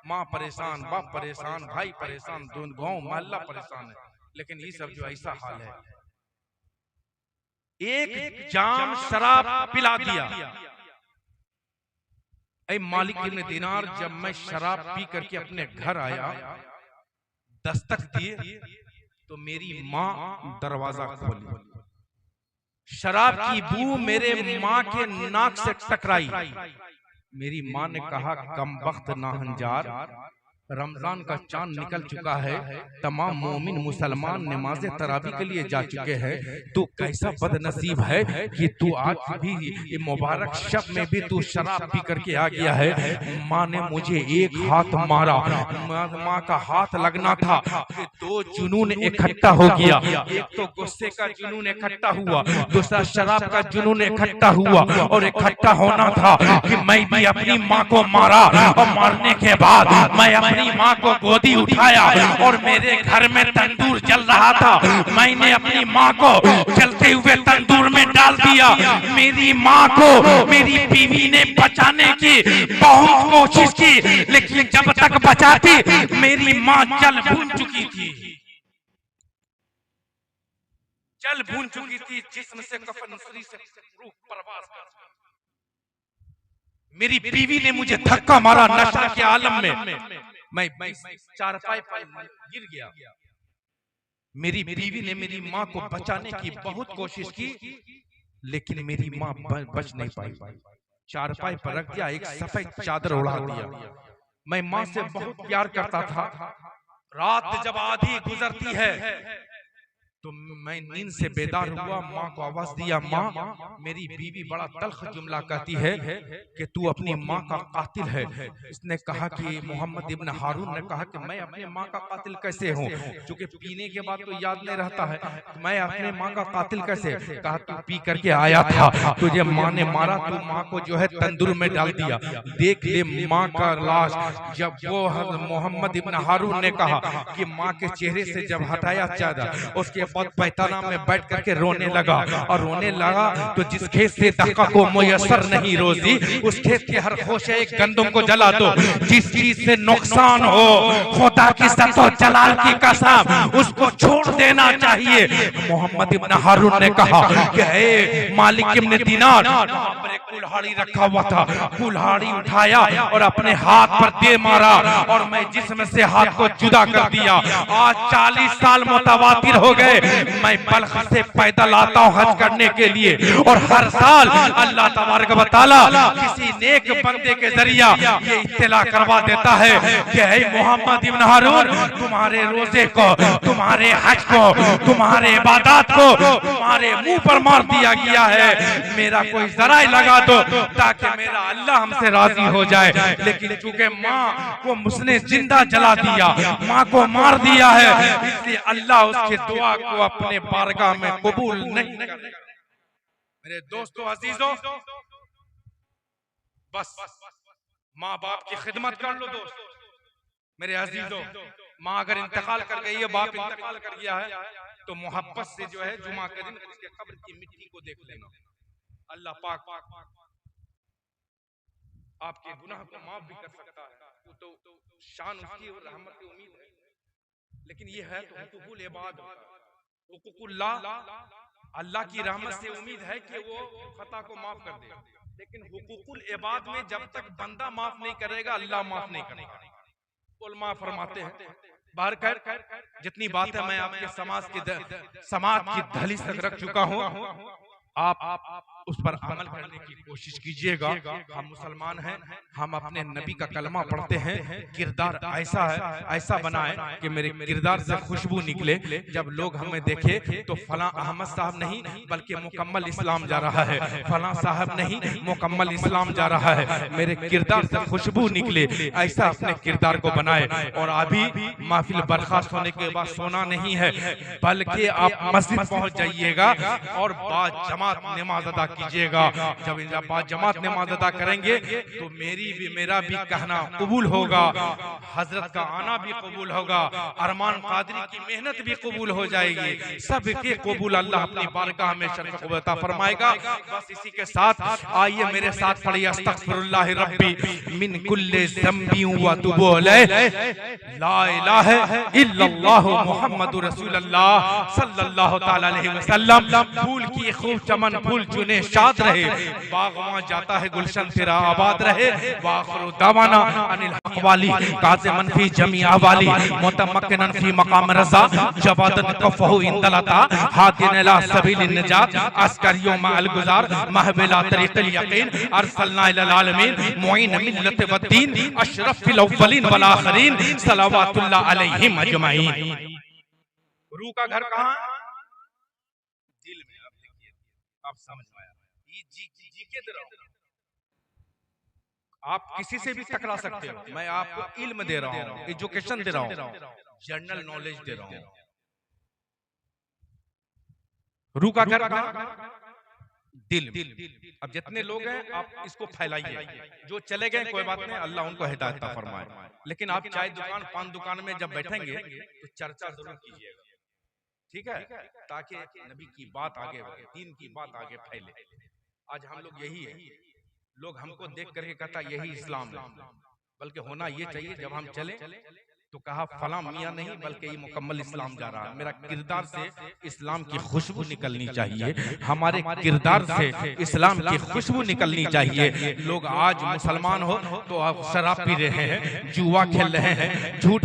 माँ परेशान, बाप परेशान, भाई परेशान, दोनों गांव मोहल्ला परेशान है, लेकिन ये सब जो ऐसा हाल है, एक जाम शराब पिला दिया। ऐ मालिक इब्न दीनार, जब मैं शराब पी करके अपने घर आया, दस्तक दिए तो मेरी माँ दरवाजा खोली। शराब की बू मेरे माँ के नाक से टकराई। मेरी माँ ने कहा कमबख्त नाहंजार, रमजान का चांद निकल चुका है, तमाम मोमिन मुसलमान नमाज तरावी के लिए जा चुके हैं, तू कैसा बदनसीब है कि तू आज भी मुबारक शब में भी तू शराब पी करके आ गया है। माँ ने मुझे एक हाथ मारा, माँ का हाथ लगना था कि 2 जुनून इकट्ठा हो गया। एक तो गुस्से का जुनून इकट्ठा हुआ, दूसरा शराब का जुनून इकट्ठा हुआ, और इकट्ठा होना था कि मैं भी अपनी माँ को मारा, और मारने के बाद मैं अपनी माँ को गोदी उठाया, और मेरे घर में तंदूर जल रहा था, मैंने अपनी माँ को जलते हुए तंदूर में डाल दिया। मेरी माँ को मेरी बीवी ने बचाने की बहुत कोशिश की, लेकिन जब तक बचाती मेरी माँ जल भून चुकी थी, जल भून चुकी थी, जिस्म से कफन से रूह परवास कर। मेरी बीवी ने मुझे धक्का मारा नशा के आलम में, मैं चारपाई पर गिर गया। मेरी बीवी ने मेरी माँ को बचाने की बहुत कोशिश की, लेकिन मेरी माँ बच नहीं पाई। चारपाई पर रख दिया, एक सफेद चादर उड़ा दिया। मैं माँ से बहुत प्यार करता था। रात जब आधी गुजरती है तो मैं नींद से बेदार हुआ, माँ को आवाज दिया, माँ मेरी बीवी बड़ा तल्ख जुमला कहती है कि तू अपनी माँ का कातिल है। इसने कहा कि मोहम्मद इब्न हारून ने कहा कि मैं अपने माँ का कातिल कैसे हूँ, क्योंकि पीने के बाद तो याद नहीं रहता है, तो मैं अपने माँ का कातिल कैसे। कहा तू पी करके आया था, तुझे माँ ने मारा, तू माँ को जो है तंदूर में डाल दिया, देख ले माँ का लाश। जब वो मोहम्मद इब्न हारून ने कहा कि माँ के चेहरे से जब हटाया चादर, उसके बाद पैताना में बैठ करके रोने लगा, और रोने लगा तो जिस खेत से दक्का को मुयस्सर नहीं रोजी, उस खेत के हर खोशे एक गंदम को जला दो। जिस चीज से नुकसान हो, खुदा की सतो जलाल की कसम, उसको छोड़ देना चाहिए। मोहम्मद इब्न हारून ने कहा कि ए मालिक इब्न दीनार, वहां पर एक कुल्हाड़ी रखा हुआ था, कुल्हाड़ी उठाया और अपने हाथ पर दे मारा, और मैं जिस्म से हाथ को जुदा कर दिया। आज 40 साल मुतवातिर हो गए, मैं बल्ख से पैदल आता हूँ हज करने के लिए, और हर साल अल्लाह तबारक व तआला किसी नेक बंदे के जरिया ये इत्तला करवा देता है कि हे मोहम्मद इब्न हारून, तुम्हारे रोजे को, तुम्हारे हज को, तुम्हारे इबादत को तुम्हारे मुंह पर मार दिया गया है, मेरा कोई जराई लगा दो ताकि मेरा अल्लाह हमसे राजी हो जाए। लेकिन चूंकि माँ को उसने जिंदा जला दिया, माँ को मार दिया है, इसलिए अल्लाह उसके दुआ को अपने बारगाह में कबूल नहीं करेगा। मेरे दोस्तों अजीजों, बस माँ बाप की खिदमत कर लो दोस्त। मेरे अजीजों, माँ अगर इंतकाल कर गई है, बाप इंतकाल कर गया है, तो मोहब्बत से जो है जुमा के दिन उसके कब्र की मिट्टी को देख लेना। अल्लाह पाक आपके गुनाह को माफ भी कर सकता है, वो तो शान उसकी और रहमत की उम्मीद है। लेकिन ये है तो हुकूकुल इबाद, हुकूकुल्लाह, अल्लाह की रहमत से उम्मीद है कि वो खता को माफ कर दे, लेकिन हुकूकुल इबाद में जब तक बंदा माफ नहीं करेगा, अल्लाह माफ नहीं करेगा। उलमा फरमाते हैं, बाहर कर जितनी बात है मैं आपके समाज की दहलीज तक रख चुका हूँ, आप उस पर अमल करने की कोशिश कीजिएगा। हम मुसलमान हैं, हम अपने नबी का कलमा पढ़ते हैं, किरदार ऐसा है, ऐसा बनाए कि मेरे किरदार से खुशबू निकले, जब लोग हमें देखे तो फलां अहमद साहब नहीं बल्कि मुकम्मल इस्लाम जा रहा है, फलां साहब नहीं मुकम्मल इस्लाम जा रहा है, मेरे किरदार से खुशबू निकले, ऐसा अपने किरदार को बनाए। और अभी महफिल बर्खास्त होने के बाद सोना नहीं है, बल्कि आप मस्जिद पहुंच जाइएगा और बाजमात नमाज अदा कीजिएगा। जब बाजमात नमाज अदा करेंगे तो मेरा भी कहना कबूल होगा, हजरत का आना भी कबूल होगा, अरमान कादरी की मेहनत भी कबूल हो जाएगी, सबके कबूल अल्लाह अपनी बारगाह में शरफ अता फरमाएगा। बस इसी के साथ आइए मेरे साथ पढ़िए, अस्तगफिरुल्लाह रब्बी मिन कुल्ली ज़ंबी व तुबू अलैहि, ला इलाहा इल्लल्लाह मुहम्मदुर रसूलुल्लाह सल्लल्लाहु तआला अलैहि वसल्लम। फूल की खूब चमन फूल चुने शाद रहे, बागवां जाता है गुलशन तेरा आबाद रहे। वाखिरु दावाना अनिल हक वाली काज़िमन फी जमी अवाली मुतमक्किनन फी मकाम रज़ा जवादन कफहु इंदलता हादिन इला सबीलिन निजात अस्करियो मअल गुजार महविला तरीक़िल यकीन अरसलना इलल आलमीन मुईन मिल्लत वद्दीन अशरफिल अव्वलीन वल आखिरीन सलावतुल्लाह अलैहिम अजमईन। रूह का घर कहाँ? दिल में। आप देखिए, आप समझ में आया, ये जी के दे रहा हूं। आप किसी से भी टकरा सकते हो, मैं आपको इल्म दे रहा हूँ, एजुकेशन दे रहा हूँ, जनरल नॉलेज दे रहा हूँ। रूह का घर दिल। अब जितने लोग हैं आप इसको फैलाइए, जो चले गए कोई बात नहीं, अल्लाह उनको हिदायत फरमाए, लेकिन आप चाय दुकान पान दुकान में जब बैठेंगे तो चर्चा जरूर कीजिएगा, ठीक है, ताकि नबी की बात आगे बढ़े, दीन की बात आगे फैले। आज हम लोग यही है, लोग हमको देख करके कहता यही इस्लाम है, बल्कि होना ये चाहिए जब हम चले तो कहा फलां मियां नहीं बल्कि ये मुकम्मल इस्लाम जा रहा है। मेरा किरदार से इस्लाम की खुशबू निकलनी चाहिए, हमारे किरदार से इस्लाम की खुशबू निकलनी चाहिए। लोग आज मुसलमान हो तो आप शराब पी रहे हैं, जुआ खेल रहे हैं, झूठ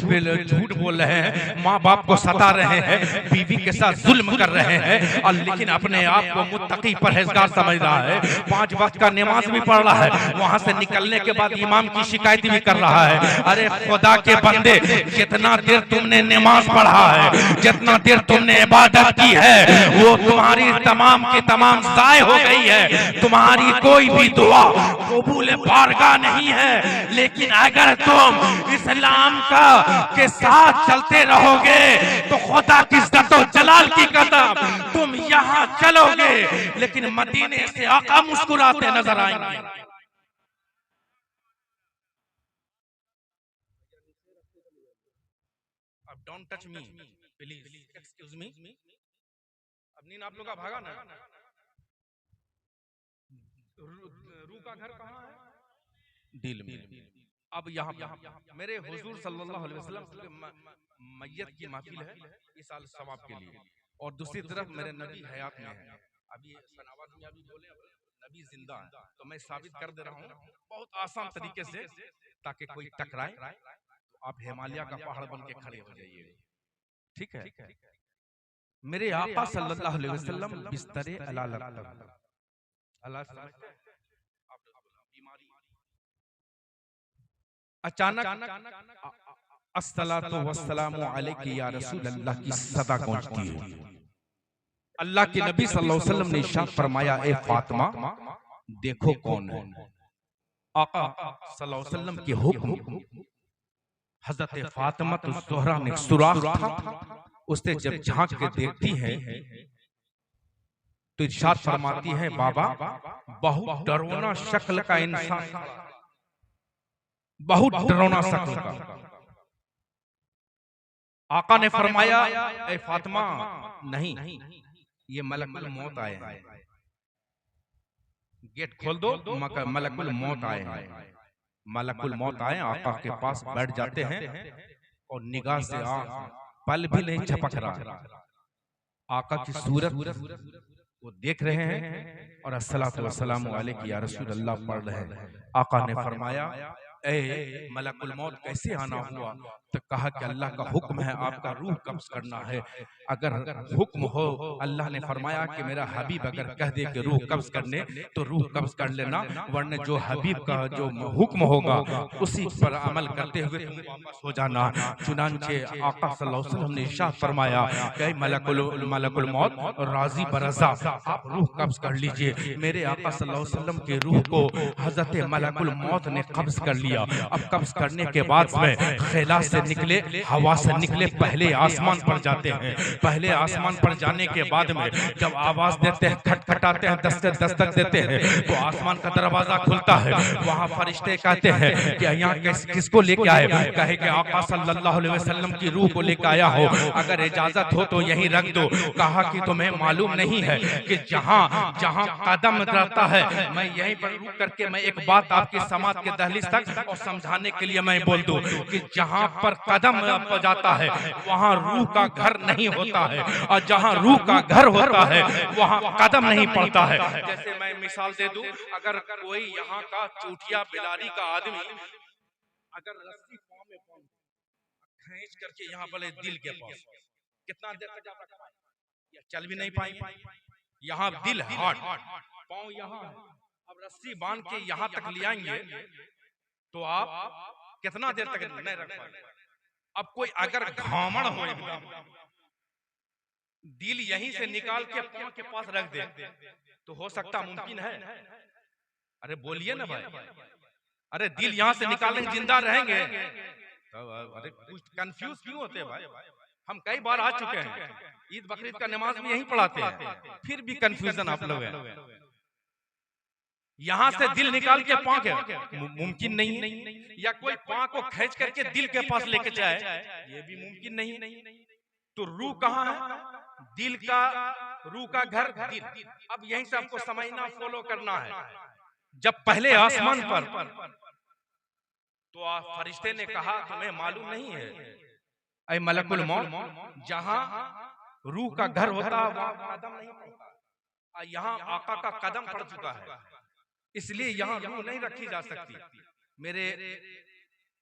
बोल रहे हैं, माँ बाप को सता रहे हैं, बीवी के साथ जुल्म कर रहे हैं, और लेकिन अपने आप को मुत्तकी परहेजगार समझ रहा है, 5 वक्त का नमाज भी पढ़ रहा है, वहां से निकलने के बाद इमाम की शिकायत भी कर रहा है। अरे खुदा के बंदे, जितना देर तुमने नमाज पढ़ा है, जितना देर तुमने इबादत की है, वो तुम्हारी तमाम की तमाम ज़ाय हो गई है। तुम्हारी कोई भी दुआ कबूल बारगाह नहीं है। लेकिन अगर तुम इस्लाम का के साथ चलते रहोगे तो खुदा की इज्जत और जलाल की कसम तुम यहाँ चलोगे, लेकिन मदीने से आका मुस्कुराते नजर आएंगे। अब don't touch me please, excuse me. अब नींद आप लोग का भागा ना। रू का घर कहाँ है? दिल में। अब यहाँ मेरे हुजूर सल्लल्लाहु अलैहि वसल्लम मैयत की महफिल है इस साल सवाब के लिए, और दूसरी तरफ मेरे नबी हयात में है। अभी सनावत में अभी बोले नबी जिंदा है, तो मैं साबित कर दे रहा हूँ बहुत आसान तरीके से, ताकि कोई टकराए तो आप हिमालय का पहाड़ बन के खड़े हो जाइए। ठीक है? मेरे आका सल्लल्लाहु अलैहि वसल्लम बिस्तरे अला लगता अचानक अस्सलातु वस्सलामु अलैका या रसूल अल्लाह की सदा गूंजती है। अल्लाह के नबी सल्लल्लाहु अलैहि वसल्लम ने इरशाद फरमाया, ए फातिमा देखो कौन है। आका सल्लल्लाहु अलैहि वसल्लम के हुक्म हजरत फातिमा तो ज़ोहरा ने सुराख था, उसने जब झांक के देखती है तो इरशाद फरमाती है, बाबा बहुत डरवना शक्ल का इंसान, बहुत डरवना शक्ल का। आका ने फरमाया, ए फातिमा नहीं, ये मलकुल मौत आए हैं, गेट खोल दो, मलकुल मौत आए हैं। मलकुल मौत आए, आका के पास बैठ जाते हैं और निगाह से पल भी नहीं झपक रहा, आका की सूरत वो देख रहे हैं और अस्सलातु वस्सलामु अलैका या रसूल अल्लाह पढ़ रहे हैं। आका ने फरमाया, ए मलकुल मौत कैसे आना हुआ? तो कहा कि अल्लाह का हुक्म है, आपका रूह कब्ज करना है। अगर हुक्म हो, अल्लाह ने फरमाया कि मेरा हबीब अगर कह दे कि रूह कब्ज करने तो रूह कब्ज कर लेना, वरना जो हबीब का जो हुक्म होगा उसी पर अमल करते हुए वापस हो जाना। चुनांचे आका सल्लल्लाहु अलैहि वसल्लम ने इरशाद फरमाया कि मलकुल मौत राजी बरज़ा, आप रूह कब्ज कर लीजिए। मेरे आका सल्लल्लाहु अलैहि वसल्लम के रूह को हजरत मलकुल मौत ने कब्ज कर लिया। अब कब्ज करने के बाद में खिला से निकले, हवा से निकले, पहले आसमान पर जाते हैं। पहले आसमान पर जाने के बाद में जब आवाज देते हैं, खटखटाते हैं, दस्तक देते हैं, तो आसमान का दरवाजा खुलता है। वहां फरिश्ते कहते हैं कि यहाँ किसको लेके आए? कहे कि आका सल्लल्लाहु अलैहि वसल्लम की रूह को लेकर आया हो, अगर इजाजत हो तो यहीं रख दो। कहा कि तुम्हें मालूम नहीं है कि जहाँ जहाँ कदम रहता है, मैं यहीं पर रुक करके मैं एक बात आपकी समाज के दहलीज तक और समझाने के लिए मैं बोल दूं कि जहां पर कदम जाता है वहां रूह का घर नहीं होता है, और जहां रूह का घर होता है वहां कदम नहीं पड़ता है। जैसे मैं मिसाल दे दूं, अगर कोई यहाँ का चूटिया बिलारी का आदमी अगर रस्सी पांव में खींच करके यहाँ बोले दिल के पास, कितना देर तक जा सकता है? या चल भी नहीं पाएंगे। यहाँ दिल हार्ट, पांव यहाँ, अब रस्सी बांध के यहाँ तक ले आएंगे तो आप कितना देर तक नहीं रख पाएंगे। अब कोई अगर घामड़ हो एकदम, दिल यहीं से निकाल के पांव के पास रख दे तो हो सकता मुमकिन है? अरे बोलिए ना भाई, अरे दिल यहाँ से निकालेंगे जिंदा रहेंगे? अरे कुछ कंफ्यूज क्यों होते हैं भाई? हम कई बार आ चुके हैं, ईद बकरीद का नमाज भी यहीं पढ़ाते हैं, फिर भी कंफ्यूजन आप लोग हैं। यहाँ से दिल निकाल के पांव के मुमकिन नहीं, या कोई पांव को खींच करके दिल के पास लेके जाए, ये भी मुमकिन नहीं। तो रूह कहाँ है? दिल का, रूह का घर दिल। अब यहीं से आपको समझना, फॉलो करना है। जब पहले आसमान पर तो फरिश्ते ने कहा, तुम्हें मालूम नहीं है ऐ मलकुल मौत, जहां रूह का घर होता है वहां कदम नहीं पड़ता, यहाँ आका का कदम पड़ चुका है, इसलिए यहाँ रूह नहीं रखी जा सकती। मेरे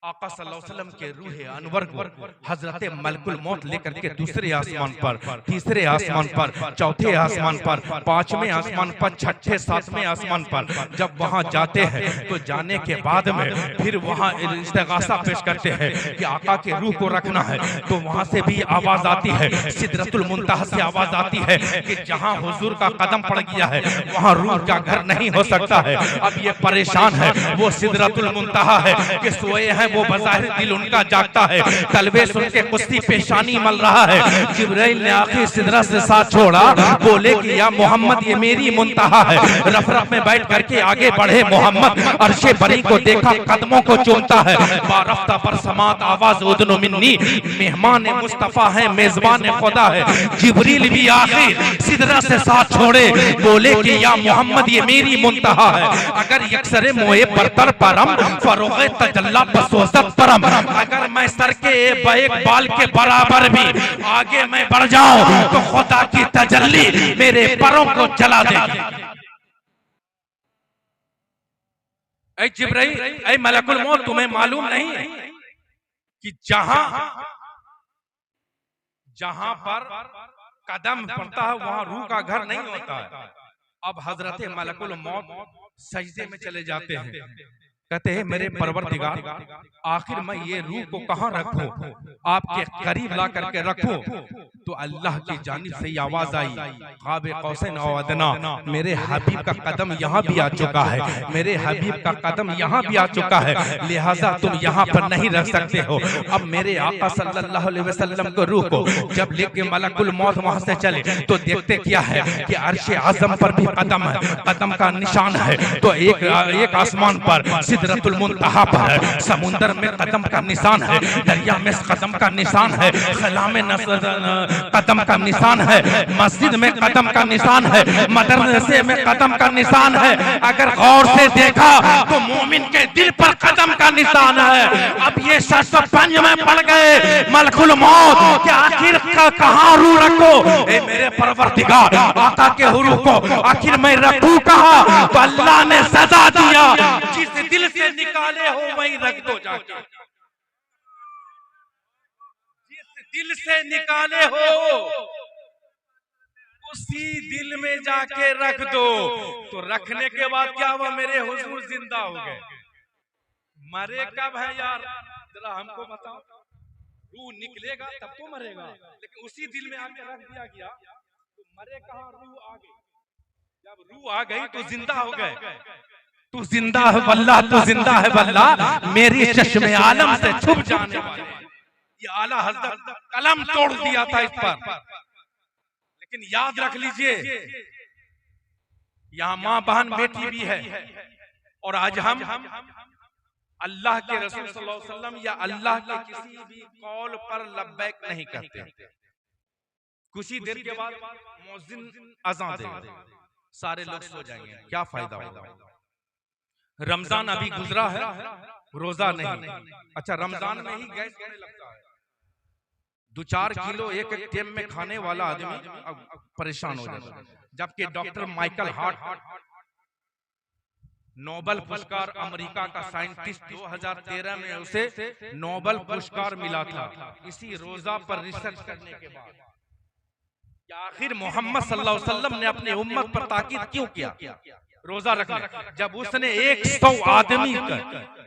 आका सल्लल्लाहु अलैहि वसल्लम के रूह अनवर को हजरत मलकुल मौत लेकर के दूसरे आसमान पर, तीसरे आसमान पर, चौथे आसमान पर, पांचवें आसमान पर, छठे सातवें आसमान पर जब वहां जाते हैं तो जाने के बाद में फिर वहां इस्तिगासा पेश करते हैं कि आका के रूह को रखना है। तो वहां से भी आवाज आती है, सिदरतुल मुंतहा से आवाज आती है कि जहां हुजूर का कदम पड़ गया है वहां रूह का घर नहीं हो सकता है। अब ये परेशान है, वो सिदरतुल मुंतहा है कि सोए हैं, वो बज़ाहिर दिल उनका जागता है, तलबे सुन के कुश्ती पेशानी मल रहा है। जिब्राइल ने आखिर सिदरा से साथ छोड़ा, बोले कि या मोहम्मद ये मेरी मुंतहा है। रफ-रफ में बैठ करके आगे बढ़े मोहम्मद, अर्शे बरी को देखा कदमों को चूमता है। बारफ्ता पर समात आवाज उदनो मिन्नी, मेहमान मुस्तफा है, मेजबान खुदा है। जिब्रील भी आखिर सिदरा से साथ छोड़े, बोले कि या मोहम्मद ये मेरी मुंतहा है। अगर यक्सरे मोए बरतर परम फरोगे तजल्ला बसोसत परम, अगर मैं सर के एक बाल के बराबर भी आगे मैं बढ़ जाऊं तो खुदा की तजल्ली मेरे परों को जला देगी। ऐ जिब्राइल, ऐ मलकुल मौत, तुम्हें मालूम नहीं कि जहां जहां पर कदम पड़ता है वहां रूह का घर नहीं होता है। अब हजरत मलकुल मौत सजदे में चले जाते हैं, कहते हैं मेरे परवरदिगार आखिर मैं ये रूह को कहां रखूं, आपके करीब ला करके रखूं। तो अल्लाह की जानिब से आवाज आई, क़ाब कौसैन औ अदना, मेरे हबीब का कदम यहाँ भी आ चुका है, मेरे हबीब का कदम यहाँ भी आ चुका है, लिहाजा तुम यहाँ पर नहीं रख सकते हो। अब मेरे आका सल्लल्लाहु अलैहि वसल्लम को रूह को जब लेके मलकुल मौत वहां से चले तो देखते क्या है कि अर्शे आज़म पर भी कदम है, कदम का निशान है। तो एक आसमान पर सिदरतुल मुंतहा पर, समुंदर में कदम का निशान है, दरिया में कदम का निशान है, खला में कदम का निशान है, मस्जिद में कदम का निशान है, मदरसे में कदम का निशान है। अगर गौर से देखा तो मोमिन के दिल पर कदम का निशान है। अब ये शख्स पंज में पड़ गए मलकुल मौत कि आखिर कहां रूह रखो। ए मेरे परवरदिगार, आका के रूह को आखिर मैं रखूं कहां? तो अल्लाह ने सजा दिया, जिस दिल से निकाले हो वहीं रख दो जाके, जिस दिल से निकाले हो उसी दिल में जाके रख दो। तो रखने के बाद क्या हुआ? मेरे हुजूर जिंदा हो गए। मरे कब है यार, जरा हमको बताओ। रूह निकलेगा तब तो मरेगा, लेकिन उसी दिल में आके रख दिया गया तो मरे कहाँ, रूह आ गई। जब रूह आ गई तो जिंदा हो गए। तू जिंदा है वल्लाह, तू जिंदा है वल्लाह, मेरी चश्मे आलम से छुप जाने वाले। ये आला हज़रत कलम तोड़ दिया था इस पर, लेकिन याद रख लीजिए यहाँ माँ बहन बेटी भी है। और आज हम अल्लाह के रसूल सल्लल्लाहु अलैहि वसल्लम या अल्लाह के किसी भी कौल पर लब्बैक नहीं करते। कुछ ही देर के बाद मुअज्जिन अज़ान देगा, सारे लोग सो जाएंगे, क्या फायदा होगा। रमजान अभी गुजरा है, रोजा नहीं। अच्छा, रमजान में ही गैस होने लगता है, 2-4 किलो एक टाइम में खाने वाला आदमी परेशान हो जाता है। जबकि डॉक्टर माइकल हार्ट, नोबेल पुरस्कार, अमेरिका का साइंटिस्ट, 2013 में उसे नोबेल पुरस्कार मिला था इसी रोजा पर रिसर्च करने के बाद। आखिर मोहम्मद सल्लल्लाहु अलैहि वसल्लम ने अपने उम्मत पर ताकीद क्यों किया रोजा रखना? जब उसने 100 आदमी का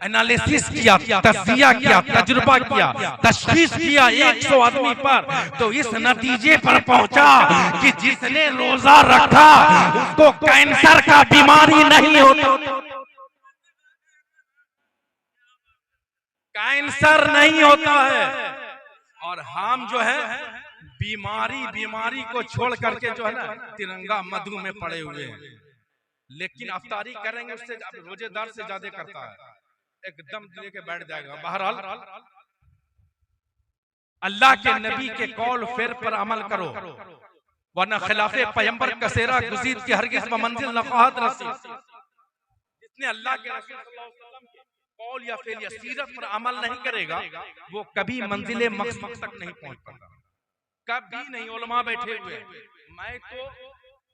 एनालिसिस किया, तस्जिया किया, तजुर्बा किया, तशखीस किया 100 आदमी पर, तो इस नतीजे पर पहुंचा कि जिसने रोजा रखा उसको कैंसर का बीमारी नहीं होता, कैंसर नहीं होता है। और हम जो है बीमारी को छोड़ करके जो है ना तिरंगा मधु में पड़े हुए हैं। लेकिन अफ्तारी करेंगे उससे रोजेदार से ज्यादा करता है, एकदम लेके बैठ जाएगा। बहरहाल अल्लाह के नबी के कौल फेर पर अमल करो, वरना खिलाफे पैगंबर कसेरा गुजीद की हरगिज़ मंजिल नफ़ाहत रसी। जिसने अल्लाह के रसूल सल्लल्लाहु अलैहि वसल्लम के कौल या फेर या सीरत पर अमल नहीं करेगा वो कभी मंजिले मकसूद तक नहीं पहुंच पाता, कभी नहीं। उलमा बैठे हुए, मैं तो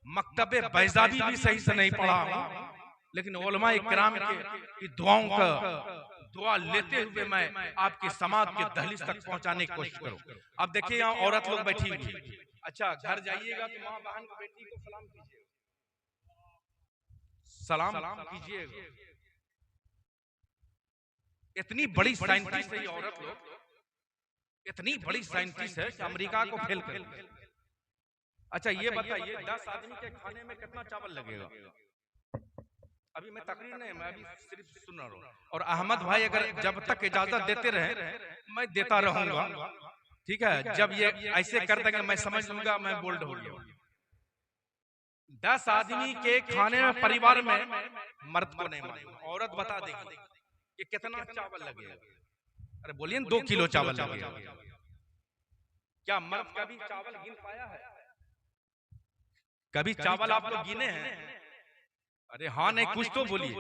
मकतबे बैजाबी भी सही से नहीं पढ़ा हूं, लेकिन उलमा इकराम की दुआओं का दुआ लेते हुए मैं आपके समाज के दहलीज तक पहुंचाने की कोशिश करूं। अब देखिए यहाँ औरत लोग बैठी हुई। अच्छा, घर जाइएगा तो माँ बहन को बेटी को सलाम कीजिए, सलाम कीजिएगा। इतनी बड़ी साइंटिस्ट है ये औरत लोग, इतनी बड़ी साइंटिस्ट है कि अमेरिका को फेल कर। अच्छा ये बताइए 10 आदमी के खाने में कितना चावल लगेगा? अभी मैं तकरीर नहीं, मैं अभी सिर्फ सुन रहा हूँ। और अहमद भाई अगर जब तक इजाजत देते रहे मैं देता रहूंगा, ठीक है? जब ये ऐसे कर देंगे मैं समझ लूंगा मैं बोल्ड हो गया। 10 आदमी के खाने में परिवार में मर्द को नहीं मालूम, औरत बता देगी कि कितना चावल लगेगा। अरे बोलिए 2 किलो चावल लगेगा। क्या मर्द कभी चावल गिन पाया है? कभी चावल आप लोग गिने हैं? अरे हाँ नहीं, कुछ तो बोलिए।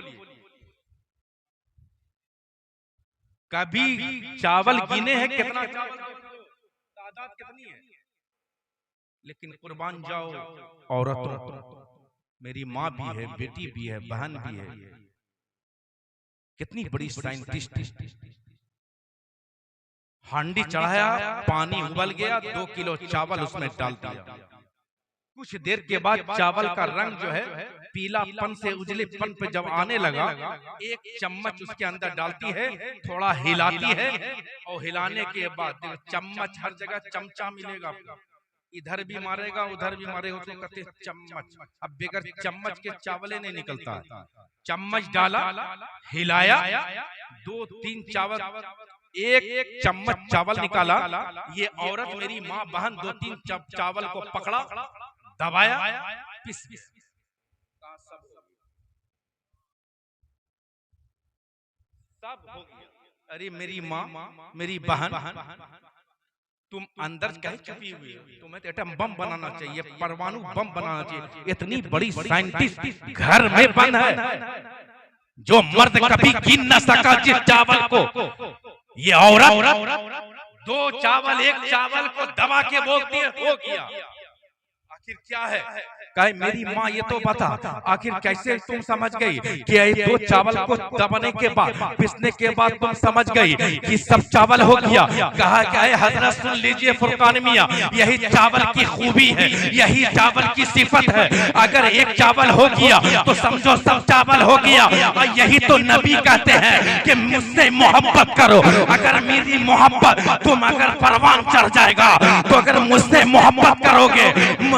कभी चावल गिने हैं? कितना चावल, तादाद कितनी है? लेकिन कुर्बान जाओ औरतों, मेरी माँ भी है, बेटी भी है, बहन भी है, कितनी बड़ी साइंटिस्ट। हांडी चढ़ाया, पानी उबल गया, 2 किलो चावल उसमें डाल दिया। कुछ देर के बाद चावल का रंग जो है पीलापन से उजलेपन पे जब आने लगा, 1 चम्मच उसके अंदर डालती है, थोड़ा हिलाती है, और हिलाने के बाद चम्मच, हर जगह चमचा मिलेगा, इधर भी मारेगा उधर भी मारेगा, उसको कहते हैं चम्मच। अब बगैर चम्मच के चावल नहीं निकलता। चम्मच डाला, हिलाया, 2-3 चावल, 1 चम्मच चावल निकाला। ये औरत मेरी माँ बहन 2-3 चावल को पकड़ा, दबाया, पिस सब हो गया। अरे मेरी माँ, मेरी बहन, तुम अंदर कहीं छुपी हुई हो, तुम्हें एटम बम बनाना चाहिए, परमाणु बम बनाना चाहिए। इतनी बड़ी साइंटिस्ट घर में बंद है, जो मर्द कभी गिन न सका जिस चावल को, ये औरत 2 चावल 1 चावल को दबा के बोलती है हो गया। आखिर क्या है? कहे मेरी माँ ये तो बता, आखिर कैसे तुम समझ गई कि ये 2 चावल को दबाने के बाद, पिसने के बाद तुम समझ गई कि सब चावल हो गया? कहा क्या है हजरत, सुन लीजिए फुरकान मियां, यही चावल की खूबी है, यही चावल की सिफत है। अगर 1 चावल हो गया तो समझो सब चावल हो गया। और यही तो नबी कहते हैं कि मुझसे मोहब्बत करो, अगर मेरी मोहब्बत तुम अगर परवान चढ़ जाएगा, तो अगर मुझसे मोहब्बत करोगे,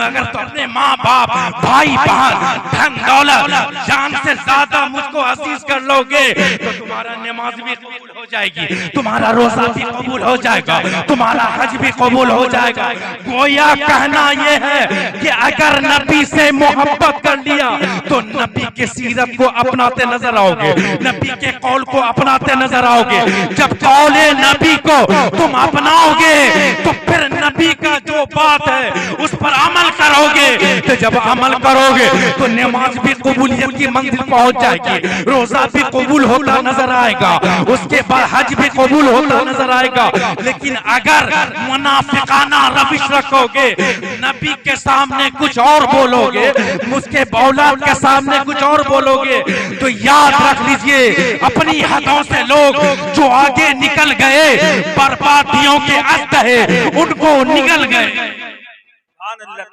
अगर तो अपने माँ बाप, भाई बहन, धन दौलत, जान से ज्यादा मुझको अजीज कर लोगे, तो तुम्हारा नमाज भी कबूल हो जाएगी, तुम्हारा रोजा भी कबूल हो जाएगा, तुम्हारा हज भी कबूल हो जाएगा। गोया कहना यह है कि अगर नबी से मोहब्बत कर लिया तो नबी के सीरत को अपनाते नजर आओगे, नबी के कौल को अपनाते नजर आओगे। जब कौले नबी को तुम अपनाओगे तो फिर नबी का जो बात है उस पर अमल करोगे, तो जब अमल करोगे तो नमाज भी कबूलियत की मंजिल पहुंच जाएगी, रोजा भी कबूल होता नजर आएगा, उसके बाद हज भी कबूल होता नजर आएगा। लेकिन अगर मुनाफिकाना रविश रखोगे, नबी के सामने कुछ और बोलोगे, उसके औलाद के सामने कुछ और बोलोगे, तो याद रख लीजिए अपनी हदों से लोग जो आगे निकल गए, बर्बादियों के अंत है उनको निकल गए।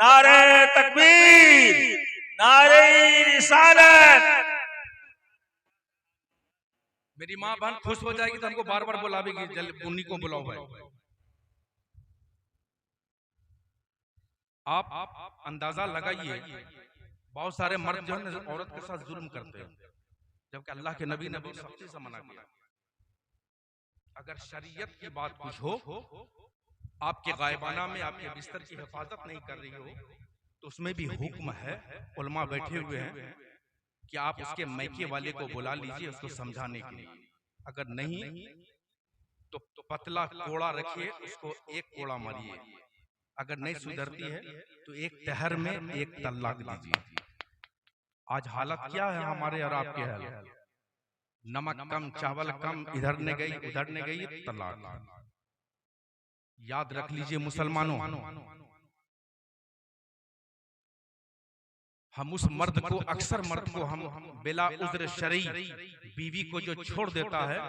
नारे तकबीर, नारे रिसालत। मेरी माँ बहन खुश हो जाएगी तो हमको बार बार बुलावेगी, उन्हीं को बुलाओ भाई। आप अंदाजा लगाइए, बहुत सारे मर्द जो है औरत के साथ जुल्म करते हैं, जबकि अल्लाह के नबी ने सख्ती से मना किया। अगर शरीयत की बात कुछ हो, आपके गायबाना में आपके बिस्तर की हिफाजत नहीं कर रही हो, तो उसमें भी हुक्म है, उलमा बैठे हुए हैं कि आप उसके मैके वाले को बुला लीजिए उसको समझाने के लिए। अगर नहीं तो पतला कोड़ा रखिए, उसको 1 कोड़ा मारिए, अगर नहीं सुधरती है तो 1 तहर में 1 तलाक दीजिए। आज हालत क्या है हमारे और आपके हाल? नमक कम, चावल कम, इधर ने गई उधर ने गई, तलाक। याद रख लीजिए मुसलमानों, हम उस मर्द को, अक्सर मर्द को हम बिला उज्र शरई बीवी को जो छोड़ देता है,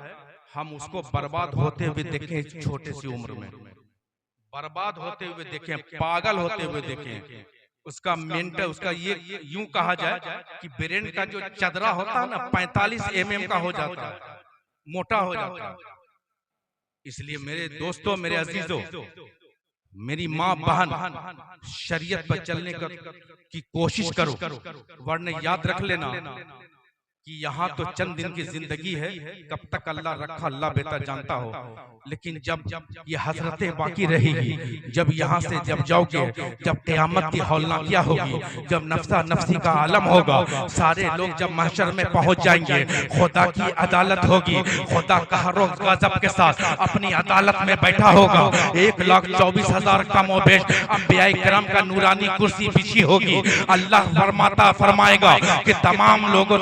हम उसको बर्बाद होते हुए देखें, छोटे सी उम्र में बर्बाद होते हुए देखें, पागल होते हुए देखें। उसका मेंटल, उसका ये यूं कहा जाए कि ब्रेन का जो चदरा होता है ना 45 mm का हो जाता है, मोटा हो जाता है। इसलिए मेरे दोस्तों, मेरे अजीजों, मेरी माँ बहन, शरीयत पर चलने की कोशिश करो, वरना याद रख लेना कि यहाँ तो चंद दिन की जिंदगी है, कब तक अल्लाह रखा अल्लाह बेहतर जानता हो। लेकिन जब ये हसरतें बाकी रहेगी, जब यहाँ से जब जाओगे, जब क़यामत की हौलनाकिया होगी, जब नफ्सा नफ्सी का आलम होगा, सारे लोग जब महशर में पहुंच जाएंगे, खुदा की अदालत होगी, खुदा कहरो गजब के साथ अपनी अदालत में बैठा होगा। 1,24,000 कमोबेश अंबियाए किराम का नूरानी कुर्सी बिछी होगी। अल्लाह फरमाएगा कि तमाम लोगों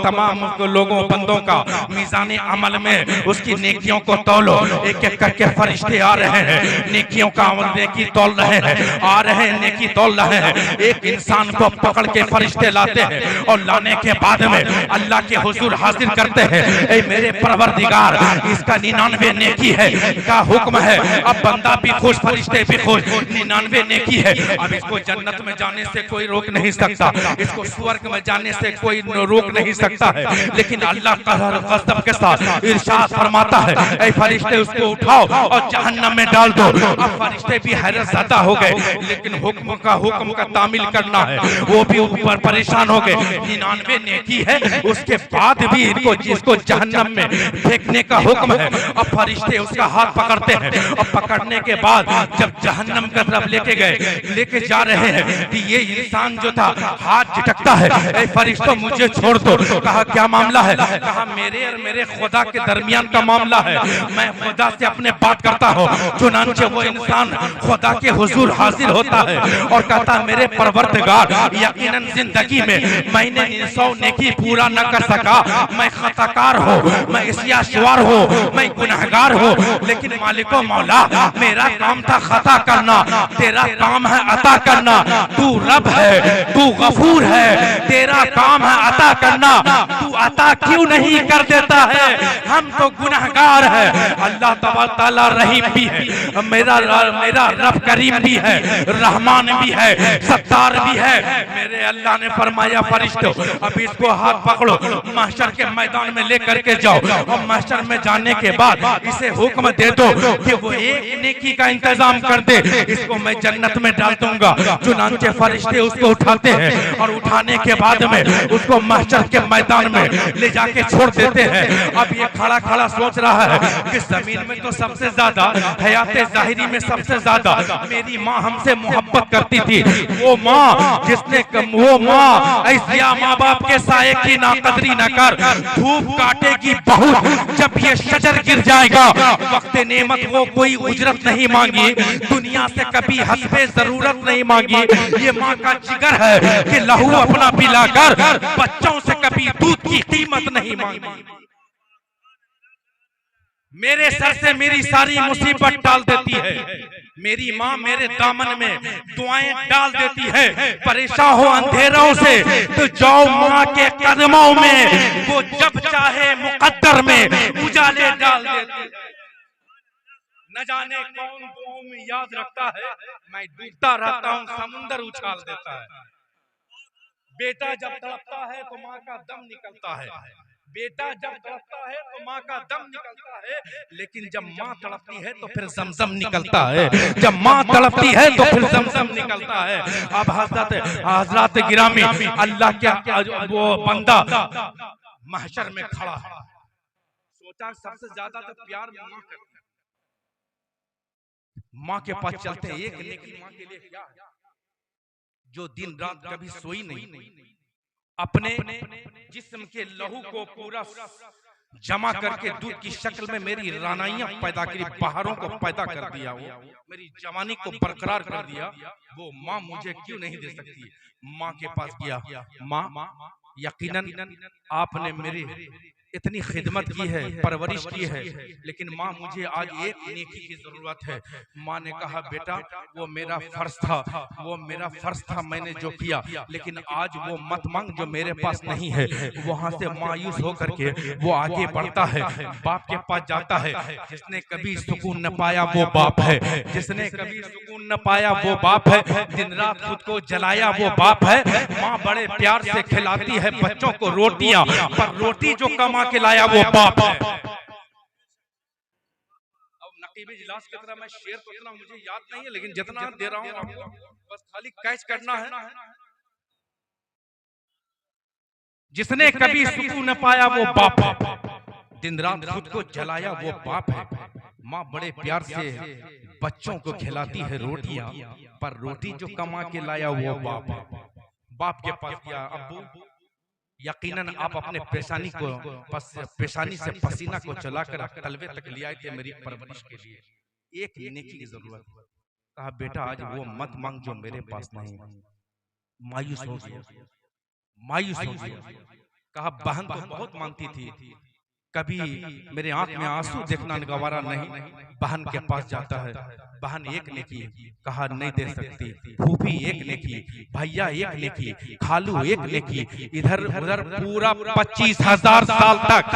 बंदों का मीज़ान अमल में उसकी नेकियों को तौलो। एक एक करके फरिश्ते आ रहे हैं, नेकियों का नेकी तौल रहे हैं, आ रहे हैं, नेकी तौल रहे हैं। एक इंसान को पकड़ के फरिश्ते लाते हैं और लाने के बाद में अल्लाह के हुजूर हाजिर करते हैं। ऐ मेरे परवरदिगार, इसका 99 नेकी है का हुक्म है। अब बंदा भी खुश, फरिश्ते भी खुश, 99 नेकी है। अब इसको जन्नत में जाने से कोई रोक नहीं सकता, इसको स्वर्ग में जाने से कोई रोक नहीं सकता है। लेकिन अल्लाह कहर गज़ब के साथ इरशाद फरमाता है, ऐ फरिश्ते उसको उठाओ और जहन्नम में डाल दो। अब फरिश्ते भी हैरत ज़दा हो गए, लेकिन हुक्म का तामील करना है, वो भी ऊपर परेशान हो गए। 99 नेकी है, उसके बाद भी इनको जिसको जहन्नम में फेंकने का हुक्म है। अब फरिश्ते उसका हाथ पकड़ते हैं और पकड़ने के बाद जब जहन्नम की तरफ लेके जा रहे हैं कि ये इंसान जो था हाथ झटकता है, ऐ फरिश्तों मुझे छोड़ दो। कहा क्या मामला है? कहा मेरे और मेरे खुदा के दरमियान का मामला है, मैं खुदा से अपने बात करता हूँ। चुनांचे वो इंसान खुदा के हुजूर हाजिर होता है और कहता है मेरे परवरदिगार, यकीनन जिंदगी में मैंने 100 नेकी पूरा न कर सका, मैं खताकार हूँ, मैं इस्याशवार हूँ, मैं गुनहगार हूँ। लेकिन मालिको मौला, मेरा काम था खता करना, तेरा काम है अता करना। तू रब है, तू गफूर है, तेरा काम है अता करना, तू अता क्यों नहीं कर देता है? हम तो गुनहगार है। अल्लाह तआला रहीम भी है, मेरा रब करीम भी है, रहमान भी है, सत्तार भी है। मेरे अल्लाह ने फरमाया फरिश्तों अब इसको हाथ पकड़ो, महशर के मैदान में लेकर के जाओ और महशर में जाने के बाद इसे हुक्म दे दो कि वो एक नेकी का इंतजाम कर दे, इसको मैं जन्नत में डाल दूंगा। चुनांचे फरिश्ते उसको उठाते हैं और उठाने के बाद में उसको महशर के मैदान में ले जाके छोड़ देते हैं। अब ये खड़ा खड़ा सोच रहा है कि जमीन में तो सबसे ज्यादा हयाते जाहिरी में सबसे ज्यादा मेरी माँ हमसे मोहब्बत करती थी। वो माँ ऐसिया माँ बाप के साये की नाकदरी न कर, धूप काटेगी बहुत। जब ये शजर गिर जाएगा वक्त नेमत वो कोई उजरत नहीं मांगी, दुनिया से कभी हस्बे जरूरत नहीं मांगी। ये माँ का जिगर है कि लहू अपना पिलाकर बच्चों से कभी दूध की कीमत नहीं मांगी। मेरे सर से मेरी सारी मुसीबत टाल देती है। मेरी माँ मेरे दामन में दुआएं डाल देती है। परेशान हो अंधेरों से तो जाओ माँ के कदमों में, वो जब चाहे मुकद्दर में उजाले डाल देती है। न जाने कौन दुआओं में याद रखता है, मैं डूबता रहता हूँ समुंदर उछाल देता है। बेटा जब तड़पता है तो माँ का दम निकलता है, बेटा जब तड़पता है तो माँ का दम निकलता है, लेकिन जब माँ तड़पती है तो फिर जमजम निकलता है। जब माँ तड़पती है तो फिर जमजम निकलता है। अब हजरत गिरामी अल्लाह क्या वो बंदा महशर में खड़ा है, सोचा सबसे ज्यादा तो प्यार माँ करती है, माँ के पास चलते हैं। एक नेकी माँ के लिए क्या है जो दिन रात कभी सोई नहीं, अपने जिस्म के लहू को पूरा जमा करके दूध की शक्ल में मेरी रानाइयां पैदा करी, बहारों को पैदा कर दिया, वो मेरी जवानी को बरकरार कर दिया। वो माँ मुझे क्यों नहीं दे सकती? माँ के पास गया, माँ यकीनन आपने मेरे इतनी खिदमत की है, परवरिश की है, लेकिन माँ मुझे आज एक नेकी की जरूरत है। माँ ने कहा बेटा वो मेरा फर्ज था, वो मेरा फर्ज था, मैंने जो किया, लेकिन आज वो मत मांग जो मेरे पास नहीं है। वहां से मायूस होकर के वो आगे बढ़ता है, बाप के पास जाता है। जिसने कभी सुकून न पाया वो बाप है, जिसने कभी सुकून न पाया वो बाप है, दिन रात खुद को जलाया वो बाप है। माँ बड़े प्यार से खिलाती है बच्चों को रोटियां, पर रोटी जो कमा के लाया वो बाप है। अब नकीब इजलास की तरह मैं शेर तो इतना मुझे याद नहीं है, लेकिन जितना दे रहा हूं आपको बस खाली कैच करना है। जिसने कभी सुकून न पाया वो बाप है, दिन रात खुद को जलाया वो बाप है। माँ बड़े प्यार से बच्चों को खिलाती है रोटियां, पर रोटी जो कमा के लाया वो बाप है। बाप के पास गया, अब्बू यकीनन आप अपने पेशानी से पसीना को चलाकर तलवे तक ले आए थे मेरी परवरिश के लिए, एक नेकी की जरूरत। कहा बेटा आज वो मत मांग जो मेरे पास नहीं। मायूस हो गया, मायूस हो गया। कहा बहन तो बहुत मांगती थी, कभी मेरे आंख में आंसू देखना गवारा नहीं। बहन के पास जाता है, बहन एक नेकी, कहा नहीं दे सकती। फूफी एक नेकी, भैया एक नेकी, खालू एक नेकी, इधर उधर पूरा 25,000 साल तक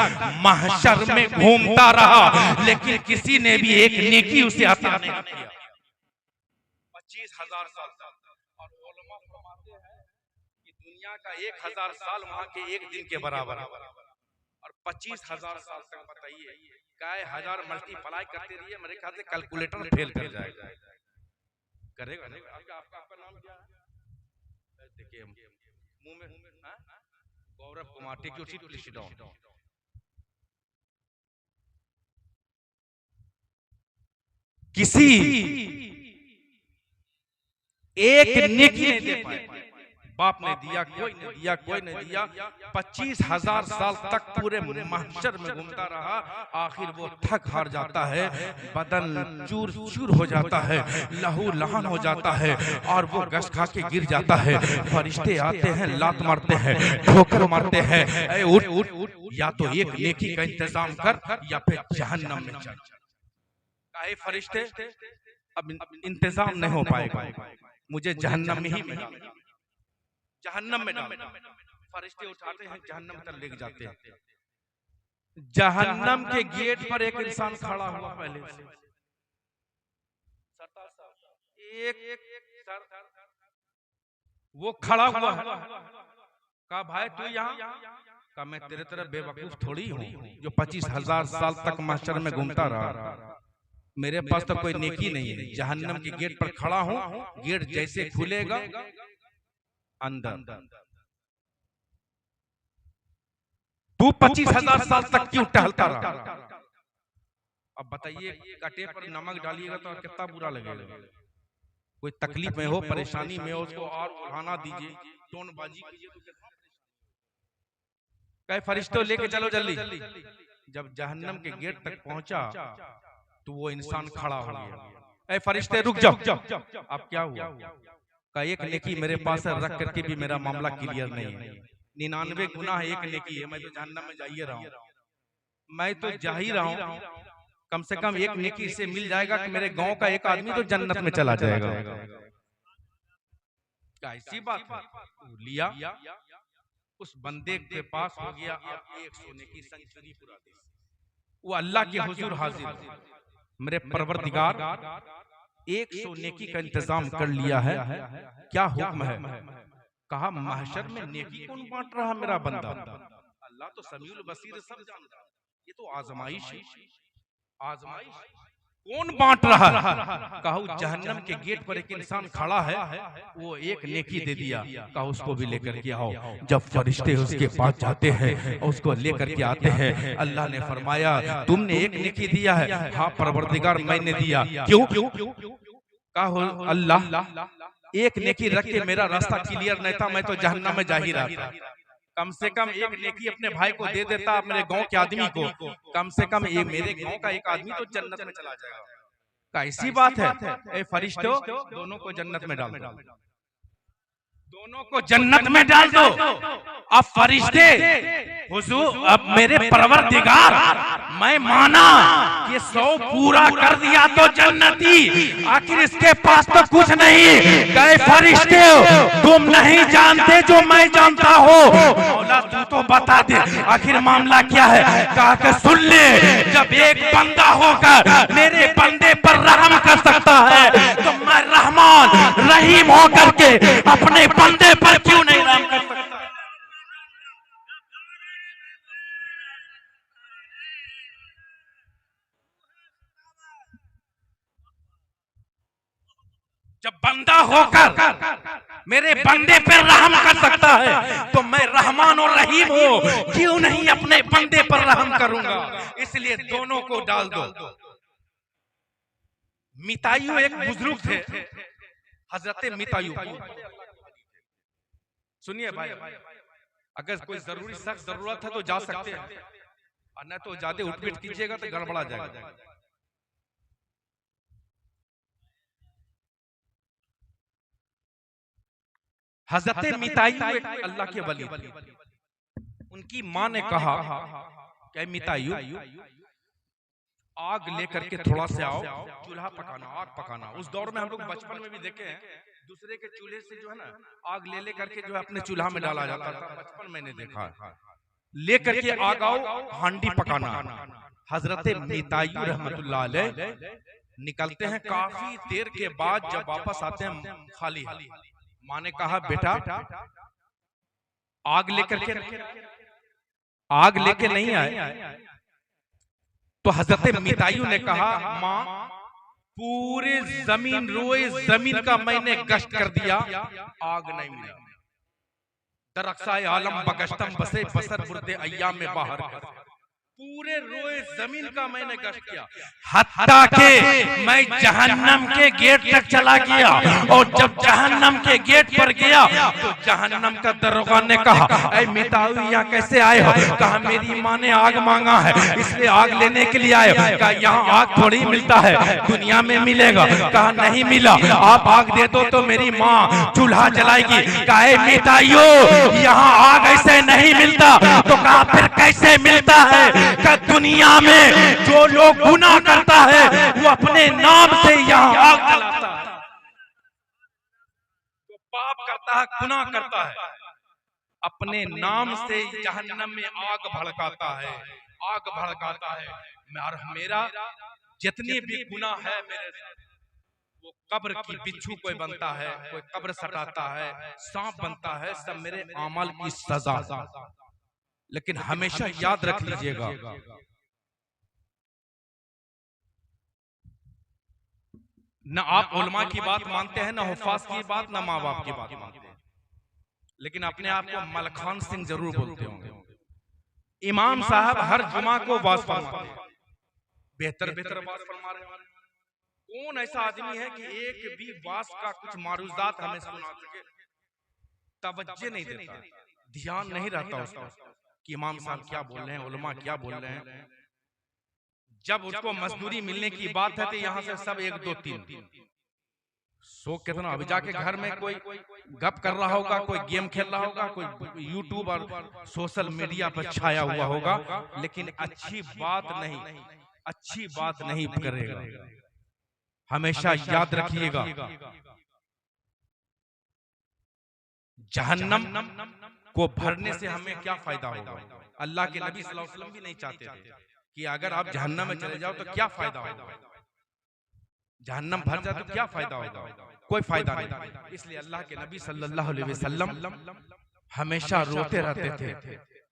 महशर में घूमता रहा, लेकिन किसी ने भी एक नेकी उसे अता नहीं किया। 25,000 साल तक। और उलमा फरमाते हैं कि दुनिया का 1,000 साल वहां के एक दिन के बराबर है, और 25,000 साल तक बताइए काय हजार मल्टीप्लाई करते रहिए, मेरे ख्याल से कैलकुलेटर फेल कर जाएगा। करेगा आपका नाम क्या है? देखिए मुंह में Gaurav Kumar, take your seat please sit down. किसी एक नेकी नहीं दे पाए, बाप ने दिया, कोई ने दिया, कोई ने दिया। 25,000 साल तक पूरे महशर में घूमता रहा, आखिर वो थक हार जाता है, बदन चूर चूर हो जाता है, लहू लहान हो जाता है, और वो गश खा के गिर जाता है। फरिश्ते आते हैं, लात मारते हैं, ठोकर मारते हैं, उठ उठ उठ, या तो एक नेकी का इंतजाम कर या फिर जहन्नम में चल। काहे फरिश्ते अब इंतजाम नहीं हो पाएगा, मुझे जहन्नम में ही मिला, जहन्नम में डाल। फरिश्ते उठाते हैं, जहन्नम तक लेके जाते हैं। जहन्नम के गेट पर एक इंसान खड़ा हुआ, पहले वो खड़ा हुआ है। कहा भाई तू यहाँ? कहा मैं तेरे तरह बेवकूफ थोड़ी हूँ जो 25,000 साल तक महशर में घूमता रहा, मेरे पास तो कोई नेकी नहीं है। जहन्नम के गेट पर खड़ा हूँ, गेट जैसे खुलेगा अंदर। तू 25,000 साल तक क्यों टहलता रहा? अब बताइए, कटे पर नमक डालिएगा तो कितना बुरा लगेगा। कोई तकलीफ में हो, परेशानी में हो, उसको और उठाना दीजिए, टोनबाजी कीजिए तो कितना। कई फरिश्तों लेके चलो जल्दी। जब जहन्नम के गेट तक पहुंचा तो वो इंसान खड़ा हो गया। ऐ फरिश्ते रुक जाओ, अब क्या हुआ? का एक नेकी मेरे पास है, रख करके भी मेरा मामला क्लियर नहीं है। 99 गुनाह है, एक नेकी है, मैं तो जहन्नम में जा ही रहा हूँ, मैं तो जा ही रहा हूँ। कम से कम एक नेकी से मिल जाएगा कि मेरे गांव का एक आदमी तो जन्नत में चला जाएगा। ऐसी बात है। लिया, उस बंदे के पास हो गया अब 100 नेकी सेंचुरी पूरा दी। वो अल्लाह के हुजूर हाजिर, मेरे परवरदिगार 100 नेकी का इंतजाम कर लिया है, क्या हुक्म है? कहा महशर में नेकी कौन बांट रहा मेरा बंदा? अल्लाह तो समीउल बसीर सब जानता है, ये तो आजमाइश है। आजमाइश कौन बांट रहा? कहा जहन्नम के गेट पर एक इंसान खड़ा है, वो एक नेकी दे दिया। कहा उसको भी लेकर के आओ। जब फरिश्ते उसके पास जाते हैं, उसको लेकर के आते हैं, अल्लाह ने फरमाया तुमने एक नेकी दिया है? हाँ परवरदिगार मैंने दिया। क्यों? कहा अल्लाह एक नेकी रख के मेरा रास्ता क्लियर नहीं था, मैं तो जहन्नम में जा ही रहा था। कम से कम एक नेकी अपने भाई को दे देता, मेरे गांव के आदमी को, कम से कम ये मेरे गांव का एक आदमी तो जन्नत में चला जाएगा। कैसी बात है? ए फरिश्तों, दोनों को जन्नत में डाल दो, दोनों को जन्नत में डाल दो। अब फरिश्ते हुजूर अब मेरे परवरदिगार मैं माना कि 100 पूरा कर दिया तो जन्नती, आखिर इसके पास तो कुछ नहीं। गए फरिश्ते तुम नहीं जानते जो मैं जानता हूँ, मौला तू तो बता दे आखिर मामला क्या है। कहा कि सुन ले, जब एक बंदा होकर मेरे बंदे पर रहम कर सकता है तो मैं रहमान रहीम होकर के अपने बंदे पर क्यों नहीं रहम कर सकता। जब बंदा होकर मेरे बंदे पर रहम कर सकता है तो मैं रहमान और रहीम हूँ, क्यों नहीं अपने बंदे पर रहम करूंगा। इसलिए दोनों को डाल दो। मितायु एक बुजुर्ग थे, हजरत मितायु। सुनिए भाई, अगर कोई जरूरी सख्त जरूरत है तो जा सकते हैं, और न तो ज्यादा उठपीट कीजिएगा तो गड़बड़ा जाएगा। हजरत मितायु एक अल्लाह के वली थे। उनकी माँ ने कहा कि मितायु आग लेकर के थोड़ा से आओ, चूल्हा पकाना, आग पकाना। उस दौर में हम लोग बचपन में भी देखे हैं, दूसरे के चूल्हे से जो है ना आग ले करके जो है अपने चूल्हा में डाला जाता था। बचपन मैंने देखा है, लेकर के आग आओ, हांडी पकाना। हजरत मितायु रहमतुल्लाह अलैह निकलते हैं, काफी देर के बाद जब वापस आते हैं खाली। माँ ने कहा बेटा आग लेके नहीं आए। तो हजरत मितायु ने कहा माँ पूरे जमीन रोए जमीन का मैंने गश्त कर दिया, आग नहीं मिला। दरख्शाए आलम बगश्तम बसे बसर बुर्दे अय्याम में बाहर, पूरे रोए जमीन का मैंने गश्त किया, हत्ता के मैं जहन्नम के गेट तक चला गया। और जब जहन्नम के गेट पर गया तो जहन्नम का दरोगा ने कहा ऐ मितायु यहाँ कैसे आए हो। कहा मेरी माँ ने आग मांगा है इसलिए आग लेने के लिए आए। कहा यहाँ आग थोड़ी मिलता है, दुनिया में मिलेगा। कहा नहीं मिला, आप आग दे दो तो मेरी माँ चूल्हा जलाएगी। कहा मितायु यहाँ आग ऐसे नहीं मिलता। तो कहा फिर कैसे मिलता है। का दुनिया में जो लोग गुनाह करता है वो अपने नाम से यहाँ आग जलाता है, जो पाप करता है गुनाह करता है अपने नाम से जहन्नम में आग भड़काता है, आग भड़काता है। मेरा जितने भी गुनाह है मेरे वो कब्र की बिच्छू कोई बनता है, कोई कब्र सटाता है, सांप बनता है, सब मेरे अमल की सजा। लेकिन हमेशा याद रख लीजिएगा न आप उलमा की बात मानते हैं, न हुफ़ाज़ की बात, न माँ बाप की बात मानते हैं, लेकिन अपने आप को मलखान सिंह जरूर बोलते होंगे। इमाम साहब हर जुमा को वाज फरमाते हैं, बेहतर वाज फरमा रहे हैं। कौन ऐसा आदमी है कि एक भी वाज का कुछ मारूजात हमें सुना सके, तवज्जो नहीं देता, ध्यान नहीं रहता उसका कि इमाम साहब क्या बोल रहे हैं, उलमा क्या बोल रहे हैं। जब उसको मजदूरी मिलने की बात है तो यहाँ से सब 1 2 3 सो कितना। अभी जाके घर में कोई गप कर रहा होगा, कोई गेम खेल रहा होगा, कोई यूट्यूब और सोशल मीडिया पर छाया हुआ होगा, लेकिन अच्छी बात नहीं करेगा। हमेशा याद रखिएगा जहन्नम को भरने से हमें क्या फायदा होगा। अल्लाह के नबी सल्लल्लाहु अलैहि वसल्लम भी नहीं चाहते थे कि अगर आप जहन्नम में चले जाओ तो क्या फायदा होगा, जहन्नम भर जाए तो क्या फायदा होगा, कोई फायदा नहीं। इसलिए अल्लाह के नबी सल्लल्लाहु अलैहि वसल्लम हमेशा रोते रहते थे।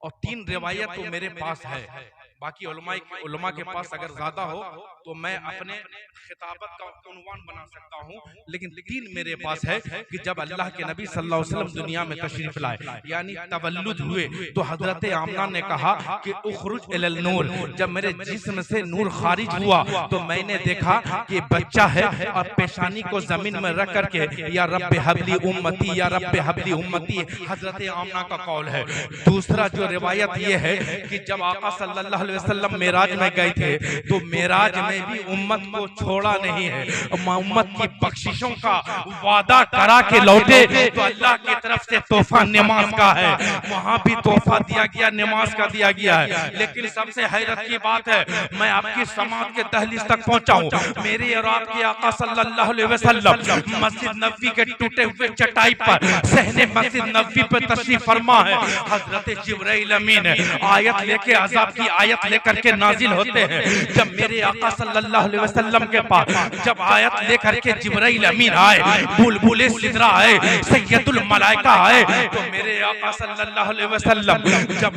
और 3 रिवायत तो मेरे पास है, बाकी उलमा के पास अगर ज्यादा हो तो मैं अपने खिताबत का उन्वान बना सकता हूँ, लेकिन 3 मेरे पास है कि जब अल्लाह के नबी सल्लल्लाहु अलैहि वसल्लम दुनिया में तशरीफ लाए यानी तवल्लुद हुए तो हजरत आमना ने कहा कि उखरुज इलल नूर। जब मेरे जिस्म से नूर खारिज हुआ तो मैंने देखा कि बच्चा है और पेशानी को जमीन में रख करके या रब्बे हबली उम्मती, या रब्बे हबली उम्मती, हजरत आमना का कौल है। दूसरा जो रिवायत ये है कि जब आका सल्लल्लाहु अलैहि वसल्लम मेराज में गए थे तो मेराज में भी उम्मत को छोड़ा नहीं है, उम्मत की बख्शिशों का वादा करा के लौटे। तो अल्लाह की तरफ से तोहफा नमाज का है, वहां भी तोहफा दिया गया, नमाज का दिया गया है। लेकिन सबसे हैरत की बात है, मैं आपकी समाज के दहलीज तक पहुंचा हूं, मेरे और आपके आका सल्लल्लाहु अलैहि वसल्लम मस्जिद नबवी के टूटे हुए चटाई पर सहने मस्जिद नबवी पर तशरीफ फरमा है। हजरत जिब्राइल अमीन आयत लेके, अज़ाब की आयत लेकर के नाजिल होते हैं। जब मेरे आका सल्लल्लाहु अलैहि वसल्लम के पास जब आयत लेकर के जिब्राइल अमीन आए, बुलबुल सिदरा आए, सैयदुल मलाइका आए, तो मेरे आका सल्लल्लाहु अलैहि वसल्लम जब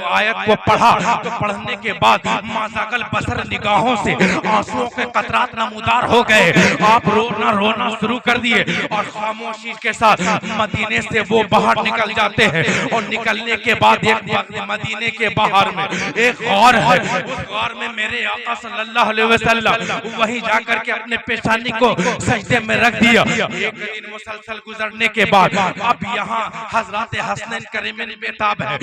आयत को पढ़ा तो पढ़ने के बाद माज़ागल बसर, निगाहों से आंसुओं के कतरात नमूदार हो गए। आप रोना शुरू कर दिए और खामोशी के साथ मदीने से वो बाहर निकल जाते हैं। और निकलने के बाद एक मदीने के बाहर में एक गौर है, उस गौर में मेरे आका सल्लल्लाहु अलैहि वसल्लम वहीं जाकर के अपने पेशानी को सजदे में रख दिया। एक दिन मुसलसल गुजरने के बाद अब यहाँ हजरत हसनैन करीमैन बेताब है,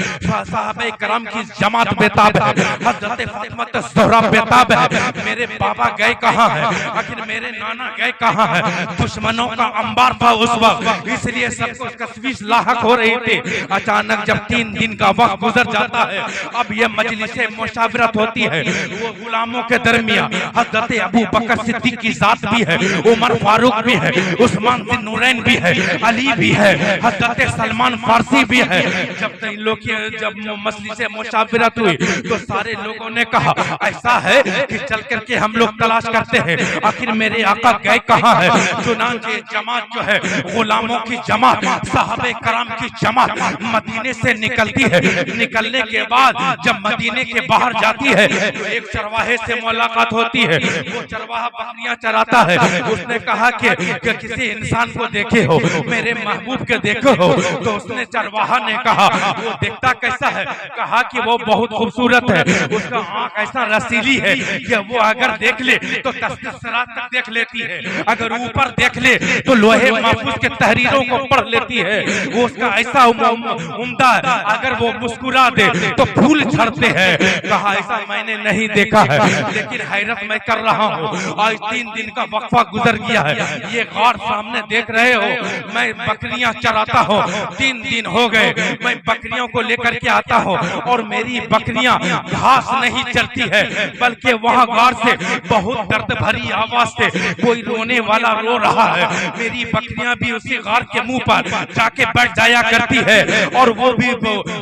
साहबे करम की जमात बेताब है, हजरत फातिमा ज़हरा बेताब है। मेरे बाबा गए कहाँ है, आखिर मेरे नाना गए कहाँ है? दुश्मनों का अंबार था उस वक्त, इसलिए सबको तशवीश लाहक हो रही थी। अचानक जब 3 दिन का वक्त गुजर जाता है, अब ये मजलिसे मुशावरत होती है, वो गुलामों के दरमियान हजरत अबू बकर सिद्दीक की जात भी है, उमर फारूक भी है, उस्मान बिन नूरैन भी है, अली भी है, हजरत सलमान फारसी भी है। जब इन लोग जब मजलिसे मुशावरत हुई तो सारे लोगों ने कहा ऐसा है कि चल करके हम लोग तलाश करते हैं आखिर मेरे आका गए कहाँ है। चुनांचे जमात जो है, गुलामों की जमात, साहबे कराम की जमात मदीने से निकलती है। निकलने के बाद जब मदीने के बाहर जाती है तो एक चरवाहे से मुलाकात होती है। वो चरवाहा बकरियां चराता है। उसने कहा कि किसी इंसान को देखे हो, मेरे महबूब के देखे हो? तो उसने चरवाहा ने कहा वो देखता कैसा है? कहा कि वो बहुत खूबसूरत है, उसका आंख ऐसा रसीली है कि वो अगर देख ले तो तस्वीरात तक देख लेती है, अगर ऊपर देख ले तो लोहे महफूज के तहरीरों को पढ़ लेती है। वो उसका ऐसा उम्दा है, अगर वो मुस्कुरा दे तो फूल झड़ते हैं। कहा ऐसा मैंने नहीं देखा है, लेकिन हैरत मैं कर रहा हूँ। आज 3 दिन का वक्फा गुजर गया है, ये गौर सामने देख रहे हो, मैं बकरियां चराता हूँ, 3 दिन हो गए, मैं बकरियों को लेकर के आता हूँ और मेरी बकरियां घास नहीं चरती है, बल्कि वहाँ गौर से बहुत दर्द भरी आवाज से कोई रोने वाला रो रहा है। मेरी बकरियां भी उसी गार के मुंह पर जाके बैठ जाया करती है और वो भी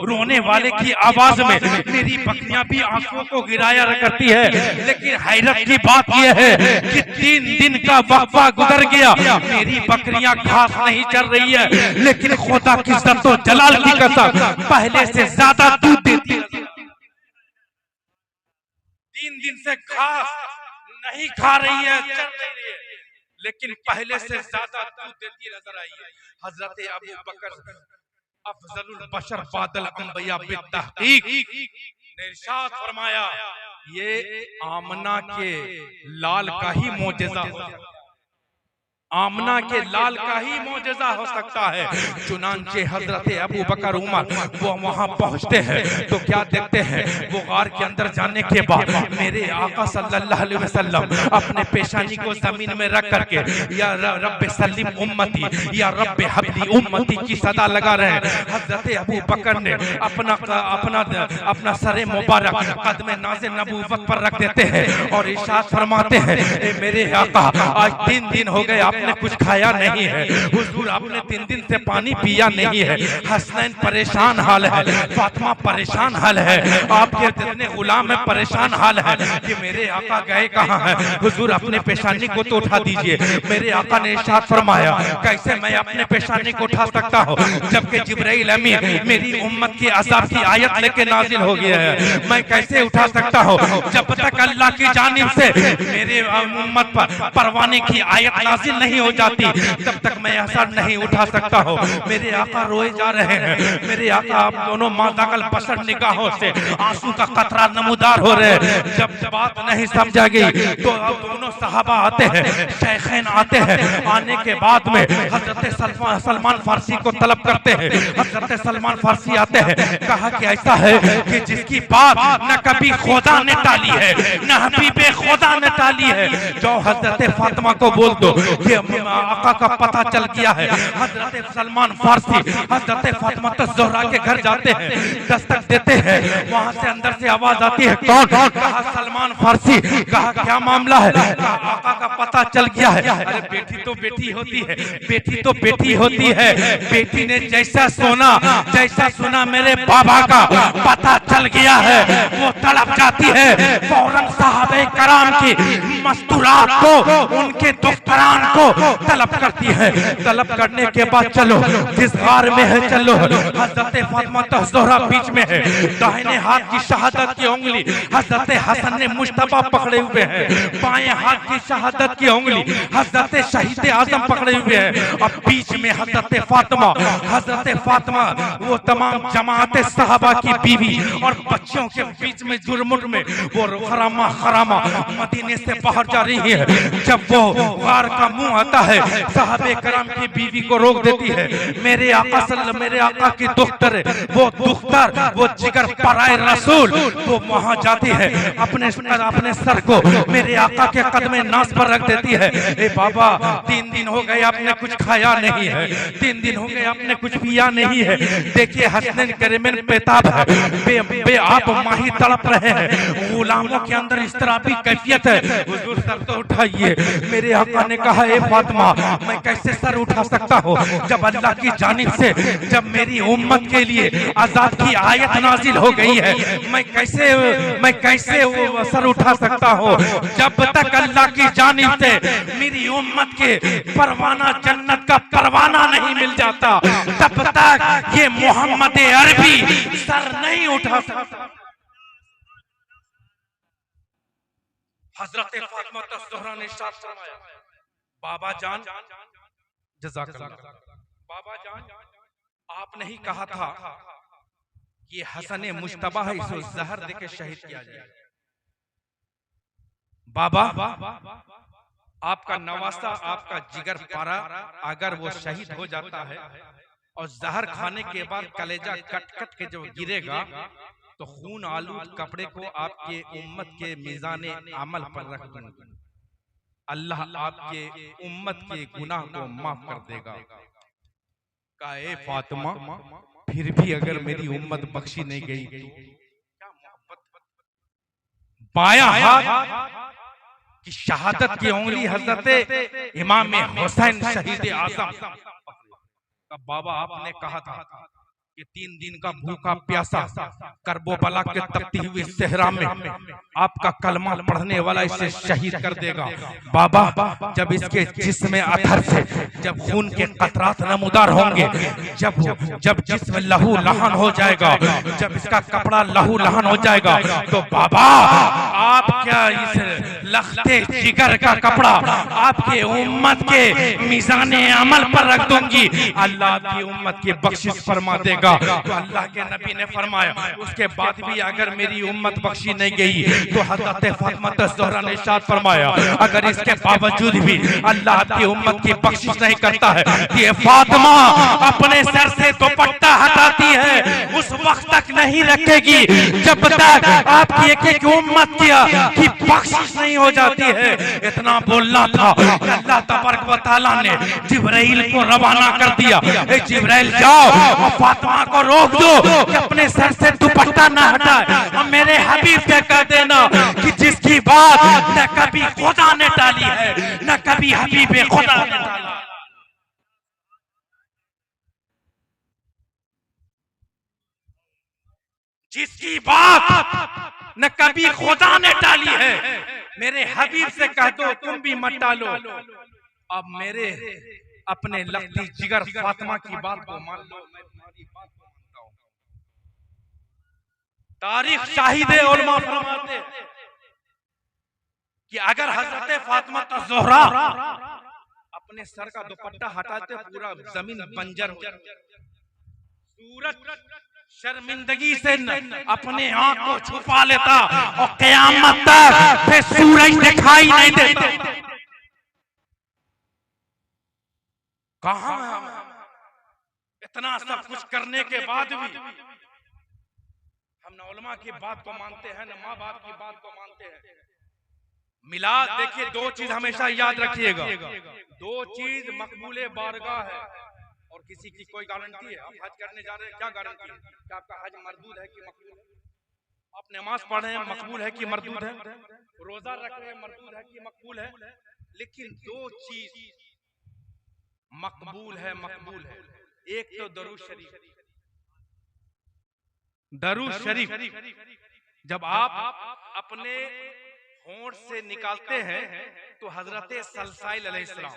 रोने वाले की आवाज में मेरी बकरियां भी आंसुओं को गिराया करती है। लेकिन हैरत की बात यह है कि 3 दिन का वक्फा गुजर गया, मेरी बकरियां घास नहीं चल रही है, लेकिन खुदा की इज्जत और जलाल की कसम पहले से ज्यादा दूध देती है। 3 दिन से घास नहीं खा रही है, चल रही है, लेकिन पहले से ज्यादा दूध देती नजर आई है। हजरत अबू बकर अफजलुल बशर बादल अंबिया बित्तहकीक ने इरशाद फरमाया, ये आमना के लाल का ही मोजेज़ा हो, आमना के लाल का ही मोजेज़ा हो सकता है। चुनांचे हजरत अबू बकर उमर वो वहां पहुंचते हैं तो क्या देखते हैं, वो गार के अंदर जाने के बाद मेरे आका सल्लल्लाहु अलैहि वसल्लम अपने पेशानी को जमीन में रख करके या रब्बे सल्लिम उम्मती, या रब्बे हबली उम्मती की सदा लगा रहे हैं। हजरत अबू बकर ने अपना सरे मुबारक कदम नाज़े नबूवत पर रख देते हैं और इरशाद फरमाते हैं, मेरे आका आज 3 दिन हो गए आपने कुछ खाया नहीं है, हुजूर आपने 3 दिन से पानी पिया नहीं है। हसनैन परेशान हाल है, फातिमा परेशान हाल है, आपके जितने गुलाम है परेशान हाल है कि मेरे आका गए कहाँ हैं? हुजूर अपने पेशानी को तो उठा दीजिए। मेरे आका ने इरशाद फरमाया, कैसे मैं अपने पेशानी को उठा सकता हूँ जबकि जिब्राइल अमीन मेरी उम्मत की अज़ाब की आयत लेके नाजिल हो गया है, मैं कैसे उठा सकता हूँ जब तक अल्लाह की जानिब से मेरे उम्मत पर परवाने की आयत नाजिल नहीं हो जाती तब तक मैं असर नहीं उठा सकता हूँ। मेरे आका रोए जा रहे हैं, मेरे आका आप दोनों मादाकल बसर निगाहों से आंसू का कतरा नमूदार हो रहे हैं। जब बात नहीं समझा गई तो अब दोनों सहाबा आते हैं, शेखैन आते हैं। आने के बाद में हजरत सलमान फारसी को तलब करते हैं। हजरत सलमान फारसी आते हैं, कहा कि ऐसा है कि जिसकी बात न कभी खुदा ने टाली है न हबीबे खुदा ने टाली है, जो हजरत फातिमा को बोल दो कि आका का पता चल गया है। हजरत सलमान फारसी हजरत फातिमा ज़हरा के घर जाते हैं, दस्तक देते हैं। वहां से अंदर से आवाज आती है, कौन? कहा सलमान फारसी। कहा क्या मामला है? कहा आका का पता चल गया है। अरे बेटी तो बेटी होती है, बेटी तो बेटी होती है। बेटी ने जैसा सुना मेरे बाबा का पता चल गया है, वो तड़प जाती है। फौरन साहबे कराम की मस्तूरात को, उनके दुख्तरान को तलब करती है। तलब करने के बाद चलो जिस गार में है चलो। हजरत फातिमा ज़हरा बीच में है, दाहिने हाथ की शहादत की उंगली हजरत हसन ने मुश्तबा पकड़े हुए हैं, बाएं हाथ की शहादत की उंगली हजरत शहीद आजम पकड़े हुए हैं। अब बीच में हजरत फातिमा वो तमाम जमात सहाबा की बीवी और बच्चों के बीच में जुर्मुट में वो खरामा मदीने से बाहर जा रही है। जब वो गार का मुंह आता है, साहबे करम की बीवी को रोक देती है। मेरे आका की दुख्तर, वो जिगर पराए रसूल, वो वहां जाती है, अपने सर को मेरे आका के कदमे नास पर रख देती है। ए बाबा 3 दिन हो गए आपने कुछ खाया नहीं है, 3 दिन हो गए आपने कुछ पिया नहीं है। देखिए हसनैन करीमैन पेताब है, बे आप माही तड़प रहे हैं, गुलामों के अंदर इस तरह भी कैफियत है। हुजूर सर तो उठाइए। मेरे आका ने कहा, ए फातिमा मैं कैसे सर उठा सकता हूँ जब अल्लाह की जानिब से जब मेरी उम्मत के लिए आजाद की आयत नाजिल हो गई है, मैं कैसे वो सर उठा सकता हूँ जब तक अल्लाह की जानिब से मेरी उम्मत के परवाना जन्नत का परवाना नहीं मिल जाता, तब तक ये मोहम्मद अरबी सर नहीं उठा सकता। हजरत फातिमा ज़हरा ने इरशाद फरमाया, बाबा जान जज़ाकल्लाह, बाबा जान आप नहीं कहा था ये हसन मुश्तबा है, इसे जहर देके शहीद किया जाए। बाबा आपका नवासा, आपका जिगर पारा अगर वो शहीद हो जाता है और जहर खाने के बाद कलेजा कट के जब गिरेगा तो खून आलूद कपड़े को आपके उम्मत के मीज़ाने अमल पर रख दूंगा, अल्लाह आपके उम्मत के गुनाह को माफ कर देगा। कहा ए फातिमा फिर भी अगर मेरी उम्मत बख्शी नहीं गई तो क्या मोहब्बत। बायां हाथ की शहादत की उंगली हजरत इमाम हुसैन शहीद आजम। बाबा आपने कहा था कि 3 दिन का भूखा प्यासा करबला के तपती हुई सहरा में आपका कलमा पढ़ने वाला इसे शहीद कर देगा। बाबा जब इसके जिस्म अथर से जब खून के कतरात नमूदार होंगे, जब जिस्म लहू लहान हो जाएगा, जब इसका कपड़ा लहू लहान हो जाएगा, तो बाबा आप क्या इस लखते जिगर का कपड़ा आपके उम्मत के मीज़ाने अमल पर रख दूंगी, अल्लाह की उम्मत की बख्शिश फरमा देगा। तो अल्लाह के नबी ने फरमाया उसके बाद भी अगर मेरी उम्मत बख्शी नहीं गई तो हज़रत फातिमा ज़हरा ने इरशाद फरमाया अगर इसके बावजूद भी अल्लाह की उम्मत की बख्शिश नहीं करता है, ये फातिमा अपने सर से दुपट्टा हटाती है उस वक्त तक नहीं रखेगी जब तक आपकी एक उम्मत की बख्शिश नहीं हो जाती है। इतना बोलना था, अल्लाह तबारक व तआला ने जिब्राइल को रवाना कर दिया, जिब्राइल जाओ और फातिमा को रोक दो कि अपने सर से दुपट्टा ना हटाए, और मेरे हबीब के कह देना कि जिसकी बात न कभी खुदा ने टाली है न कभी हबीब खुदा ने टाला। जिसकी बात न कभी खुदा ने टाली है, मेरे हबीब से कह दो तुम भी मत टालो। अब मेरे अपने लखती जिगर फातिमा की बात को मान लो, मैं तुम्हारी बात को मानता हूं। तारीख शाहिद उलमा फरमाते कि अगर हजरत फातिमा ज़हरा अपने सर का दुपट्टा हटाते पूरा जमीन बंजर हो। सूरज शर्मिंदगी से अपने आंख को छुपा लेता और क़यामत तक फिर सूरज दिखाई नहीं देता। कहां हम इतना सब कुछ करने के बाद भी हम न उलमा की बात को मानते हैं, न माँ बाप की बात को मानते हैं। मिलाद देखिए, दो चीज हमेशा याद रखिएगा, दो चीज मकबूले बारगाह है और किसी की कोई गारंटी है। आप हज करने जा रहे हैं, क्या गारंटी है कि आपका हज मरदूद है कि मकबूल है? आप नमाज पढ़ रहे हैं, मकबूल है कि मरदूद है? रोजा रख रहे हैं, मरदूद है कि मकबूल है? लेकिन दो चीज मकबूल है, मकबूल है। एक तो दरूद शरीफ। दरूद शरीफ जब आप अपने होंठ से निकालते हैं तो हजरत सल्साइल अलैहिस्सलाम,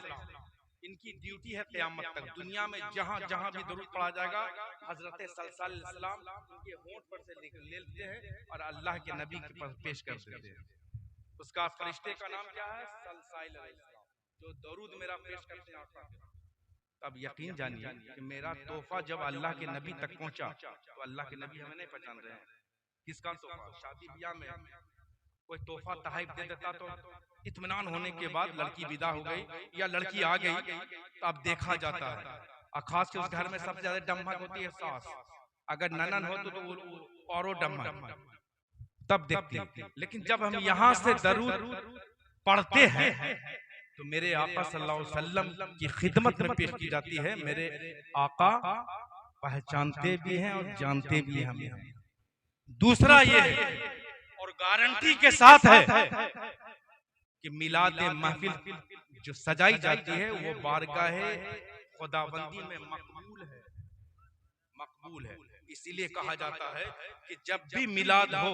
इनकी ड्यूटी है क़यामत तक दुनिया में जहां जहां भी दरूद पढ़ा जाएगा, हजरत सल्साइल अलैहिस्सलाम उनके होंठ पर से ले लेते हैं और अल्लाह के नबी के पास पेश कर देते हैं। उसका फरिश्ते का नाम क्या है? सल्साइल अलैहिस्सलाम, जो दरूद मेरा पेश करते हैं। अब यकीन जानिए कि मेरा तोहफा जब अल्लाह के नबी तक पहुंचा तो अल्लाह के नबी हमें नहीं पहचान रहे हैं। किसका तोहफा? शादी ब्याह में कोई तोहफा तहफ़ दे देता तो इत्मीनान होने के बाद लड़की विदा हो गई या लड़की आ गई तो अब देखा जाता है। और खास के उस घर में सबसे ज्यादा डम्भक होती है सास, अगर ननन हो तो और डम्भक तब देखती है। लेकिन जब हम यहाँ से दरूद पढ़ते हैं तो मेरे आका सल्लल्लाहु अलैहि वसल्लम की खिदमत में पेश की जाती है। मेरे आका पहचानते भी हैं और जानते भी हैं हमें। दूसरा ये है और गारंटी के साथ है कि मिलाद महफिल जो सजाई जाती है वो बारगाह खुदाबंदी में मकबूल है, मकबूल है। इसीलिए कहा जाता है कि जब भी मिलाद हो,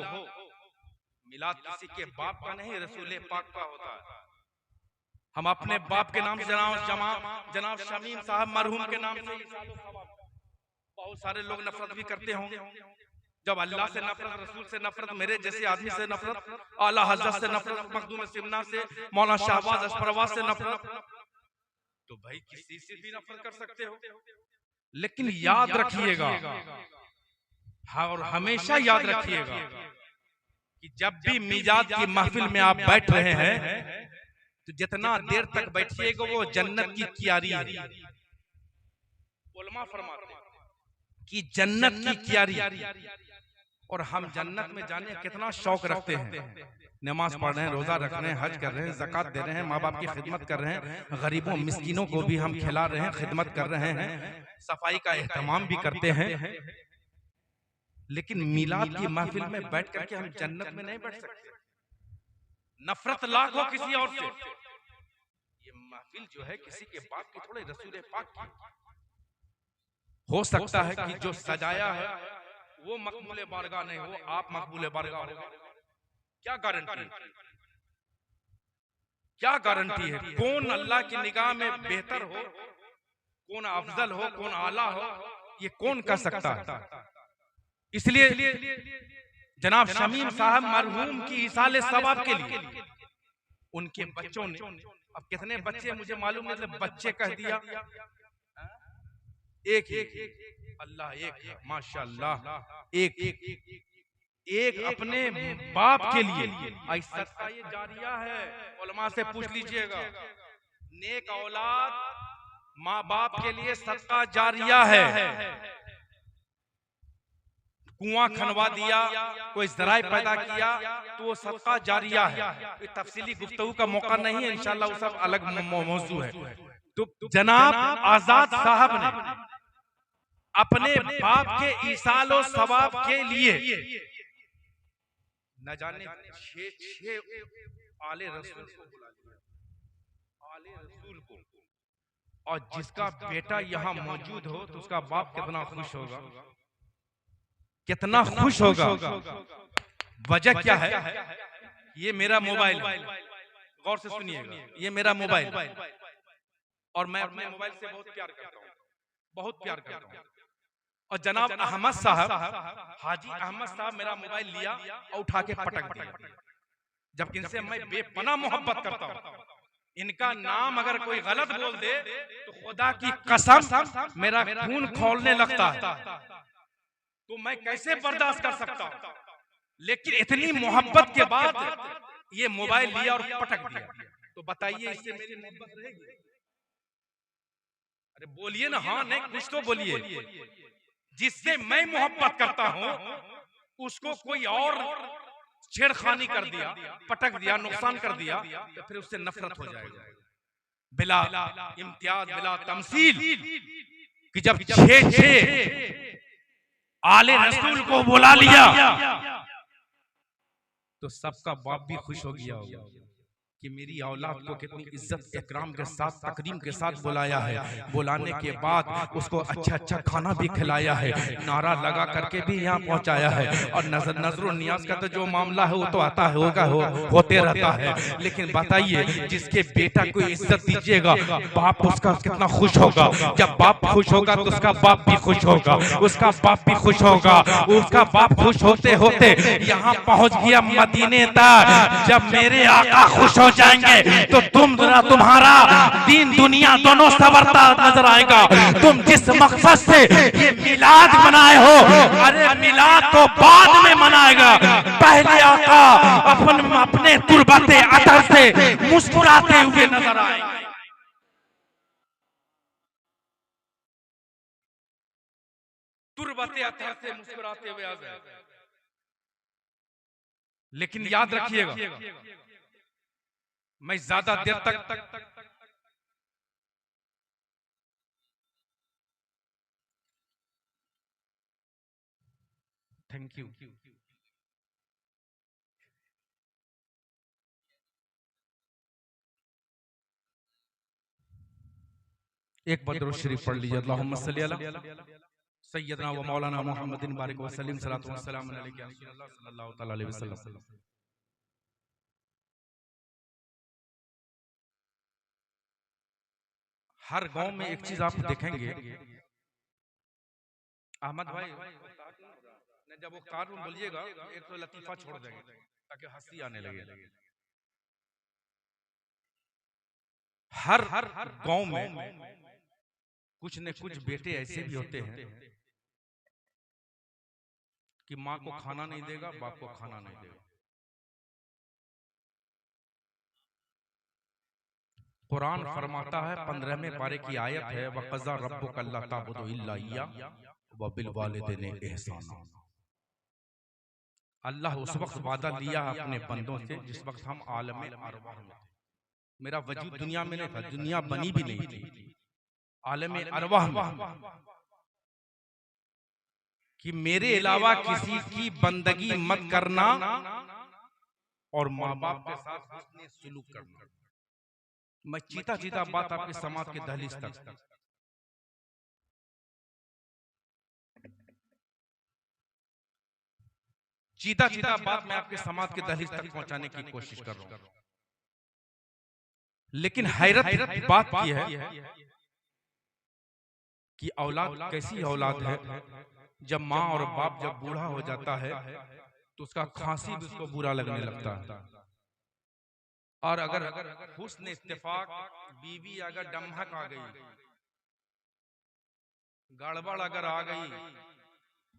मिलाद किसी के बाप का नहीं, रसूल पाक का होता है। हम अपने बाप के नाम से जनाब शमीम साहब मरहूम के नाम से बहुत सारे लोग नफरत भी करते होंगे। जब अल्लाह से नफरत, रसूल से नफरत, मेरे जैसे आदमी से नफरत, आला हज़रत से नफरत, मखदूम सिमना से, मौलाना शाहबाज अशफरवाज से नफरत, तो भाई किसी से भी नफरत कर सकते हो। लेकिन याद रखिएगा, हाँ, और हमेशा याद रखिएगा कि जब भी मिजाज की महफिल में आप बैठ रहे हैं तो जितना देर तक बैठिएगा वो जन्नत की क्यारी है। उलमा फरमाते हैं कि जन्नत की क्यारी, और हम जन्नत में जाने कितना शौक रखते हैं। नमाज पढ़ रहे हैं, रोजा रख रहे हैं, हज कर रहे हैं, ज़कात दे रहे हैं, माँ बाप की खिदमत कर रहे हैं, गरीबों मिस्किनों को भी हम खिला रहे हैं, खिदमत कर रहे हैं, सफाई का एहतमाम भी करते हैं। लेकिन मिलाद की महफिल में बैठ करके हम जन्नत में नहीं बैठ सकते। नफरत लाख हो किसी और से, ये महफिल जो है किसी के बाप की थोड़े, रसूल पाक की। हो सकता है कि जो सजाया है वो मकबूले बारगाह नहीं हो, आप मकबूले बारगाह हो। क्या गारंटी, क्या गारंटी है? कौन अल्लाह की निगाह में बेहतर हो, कौन अफजल हो, कौन आला हो, ये कौन कह सकता है? इसलिए जनाब शमीम साहब मरहूम की इसाले सवाब के लिए उनके बच्चों ने, अब कितने बच्चे मुझे मालूम नहीं, बच्चे कह दिया, एक अल्लाह एक, माशाअल्लाह, एक अपने बाप के लिए सदका ये जारिया है। उलमा से पूछ लीजिएगा, नेक औलाद माँ बाप के लिए सदका जारिया है। कुआं खनवा दिया, कोई ज़राए पैदा किया तो वो सदका जारिया है। तफसीली गुफ्तगू का मौका नहीं है, इंशाअल्लाह वो सब अलग मौजू है। तो जनाब आजाद साहब ने अपने बाप के ईसालो सवाब के लिए न जाने 6 आले रसूल को बुला लिया, आले रसूल को। और जिसका बेटा यहाँ मौजूद हो तो उसका बाप कितना खुश होगा, कितना खुश होगा। वजह क्या है? ये मेरा मोबाइल, गौर से सुनिएगा, ये मेरा मोबाइल, और मैं अपने मोबाइल से बहुत प्यार करता हूँ, बहुत प्यार करता हूँ। और जनाब अहमद साहब, हाजी अहमद साहब मेरा मोबाइल लिया और उठा के पटक दिया, जबकि इनसे मैं बेपनाह मोहब्बत करता हूँ। इनका नाम अगर कोई गलत बोल दे तो खुदा की कसम मेरा खून खौलने लगता है, तो मैं कैसे बर्दाश्त कर सकता हूं। लेकिन इतनी मोहब्बत के बाद ये मोबाइल लिया और पटक दिया, तो बताइए इससे मेरी मोहब्बत रहेगी? अरे बोलिए ना, हाँ नहीं कुछ तो बोलिए। जिससे मैं मोहब्बत करता हूं उसको कोई और छेड़खानी कर दिया, पटक दिया, नुकसान कर दिया, तो फिर उससे नफरत हो जाएगा बिला इम्तियाज, बिला तमसील। कि जब 6 आले रसूल को बुला लिया तो सबका बाप भी खुश हो गया होगा कि मेरी औलाद को कितनी इज्जत इकराम के साथ, तकरीम के साथ बुलाया है। बुलाने के बाद उसको अच्छा अच्छा खाना भी खिलाया है, नारा लगा करके भी यहाँ पहुँचाया है। और नजर नियाज का तो जो मामला है वो तो आता है, होते रहता है। लेकिन बताइए, जिसके बेटा को इज्जत दीजिएगा, बाप उसका कितना खुश होगा। जब बाप खुश होगा तो उसका बाप भी खुश होगा, उसका बाप भी खुश होगा। उसका बाप खुश होते होते यहाँ पहुँच गया मदीने तक। जब मेरे आका खुश हो जाएंगे तो तुम्हारा दीन दुनिया दोनों संवरता नजर आएगा। तुम जिस मकसद से ये मिलाद मनाए हो, अरे मिलाद तो बाद में मनाएगा। पहले आका अपने तुरबते अतर से मुस्कुराते हुए नजर आएंगे। तुरबते अतर से मुस्कुराते हुए आ जाए। लेकिन याद रखिएगा, मैं ज्यादा देर तक थैंक यू। एक बार दुरूद शरीफ पढ़ लीजिए। अल्लाहुम्मा सल्ली अला सय्यदना व मौलाना मुहम्मदिन बारिक व सल्लिम सलातु व सलाम अलैका सल्लल्लाहु तआला अलैहि वसल्लम। हर गांव में एक चीज आप देखेंगे, अहमद भाई ने जब वो कार में बोलिएगा एक तो लतीफा छोड़ देंगे ताकि हंसी आने लगे। हर गांव में कुछ न कुछ बेटे ऐसे भी होते हैं कि माँ को खाना नहीं देगा, बाप को खाना नहीं देगा। कुरान फरमाता है 15वें पारे की आयत है, वक़ज़ा रब्बुक अल्ला ताबुदु इल्ला इय्या व बिल वालिदैनि इहसाना। अल्लाह उस वक्त वादा लिया अपने बंदों से जिस वक्त हम आलमे अरवाह में थे। मेरा वजूद दुनिया में नहीं था, दुनिया बनी भी नहीं थी, आलमे अरवाह में, कि मेरे अलावा किसी की बंदगी मत करना और माँ बाप के साथ हुस्न सुलूक करना। मैं चीता चीता बात आपके समाज के दहलीज तक, चीता चीता बात मैं आपके समाज के दहलीज तक पहुंचाने की कोशिश कर रहा हूं। लेकिन हैरत बात यह है कि औलाद कैसी औलाद है, जब माँ और बाप जब बूढ़ा हो जाता है तो उसका खांसी भी उसको बुरा लगने लगता है। और अगर हुस्न इत्तेफाक बीवी अगर डमहक आ गई, गड़बड़ अगर आ गई,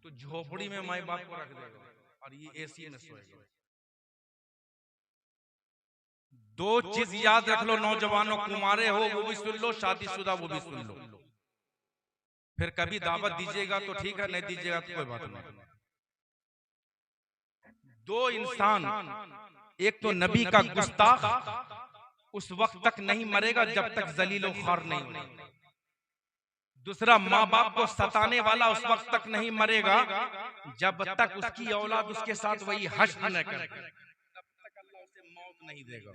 तो झोपड़ी में माई बाप को रख देगा और ये एसी में सोएगा। दो चीज याद रख लो नौजवानों, कुमारे हो वो भी सुन लो, शादीशुदा वो भी सुन लो। फिर कभी दावत दीजिएगा तो ठीक है, नहीं दीजिएगा तो कोई बात नहीं। दो इंसान, एक तो नबी का गुस्ताख उस वक्त तक नहीं मरेगा जब तक जलील ख्वार नहीं होगा। दूसरा, माँ बाप को सताने वाला उस वक्त तक नहीं मरेगा जब तक उसकी औलाद उसके साथ वही हश्र न करे, तब तक अल्लाह उसे मौत नहीं देगा।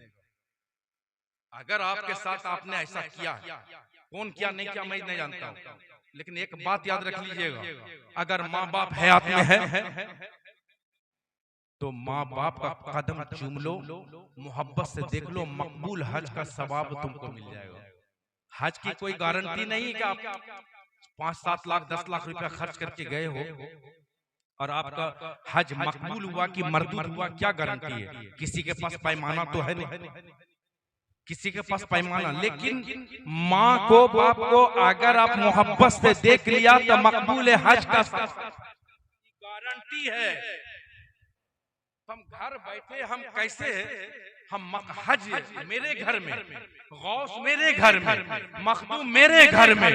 अगर आपके साथ आपने ऐसा किया, कौन किया नहीं किया मैं नहीं जानता हूं, लेकिन एक बात याद रख लीजिएगा, अगर माँ बाप हयात में है तो माँ बाप का कदम चूम लो, मोहब्बत से देख लो, मकबूल हज का सवाब तुमको मिल जाएगा। हज की कोई गारंटी नहीं कि आप 5-7 लाख 10 लाख रुपया खर्च करके गए हो और आपका हज मकबूल हुआ कि मरदूद हुआ, क्या गारंटी है? किसी के पास पैमाना तो है नहीं, किसी के पास पैमाना, लेकिन माँ को बाप को अगर आप मोहब्बत से देख लिया तो मकबूल हज का गारंटी है। हम घर बैठे हम कैसे हम हज मेरे घर में, गौस मेरे घर में, मखदूम मेरे घर में,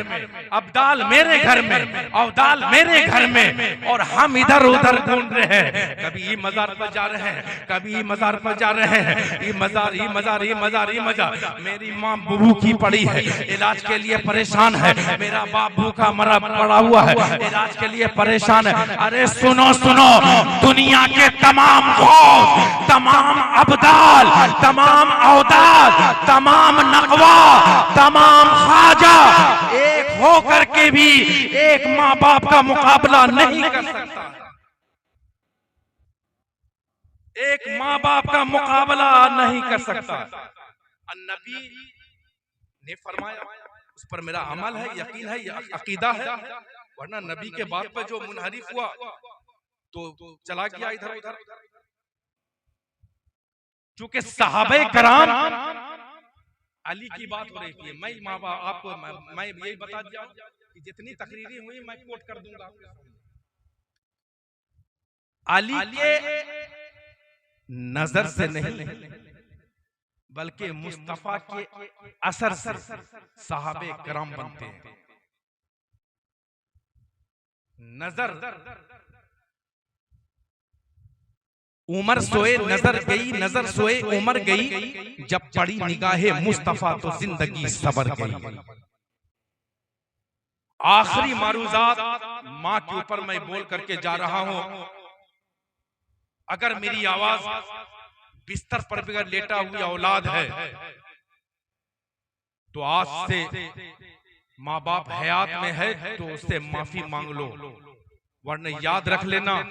अब्दाल मेरे घर में, अवदाल मेरे घर में, और हम इधर उधर ढूंढ रहे हैं। कभी ये मजार पर जा रहे हैं, कभी ये मजार पर जा रहे हैं, ये मजार ये मजार ये मजार ये मजार। मेरी माँ बुबू की पड़ी है, इलाज के लिए परेशान है। मेरा बाप भूखा मरा पड़ा हुआ है, इलाज के लिए परेशान है। अरे सुनो सुनो, दुनिया के तमाम गौस, तमाम अब्दाल, तमाम अवदाल, तमाम नकवा, तमाम ख्वाजा एक होकर के भी एक माँ बाप का मुकाबला नहीं कर सकता। एक माँ बाप का मुकाबला नहीं कर सकता। नबी ने फरमाया, उस पर मेरा अमल है, यकीन है, अकीदा है, वरना नबी के बात पर जो मुनहरिफ हुआ तो चला गया इधर उधर। चूंकि सहाबे कराम अली की बात हो रही थी, मैं माँ बाप आपको मैं यही बता दिया कि जितनी तकरीरें हुई मैं कोट कर दूंगा। अली के नजर से नहीं बल्कि मुस्तफा के असर से सहाबे कराम बनते हैं। नजर उमर सोए नजर गई, नजर सोए उमर गई, जब पड़ी निगाहे मुस्तफा तो जिंदगी सबर गई। आखिरी मारूजात माँ के ऊपर मैं बोल करके जा रहा हूं। अगर मेरी आवाज बिस्तर पर बगैर लेटा हुई औलाद है तो आज से माँ बाप हयात में है तो उससे माफी मांग लो, वरना याद रख लेना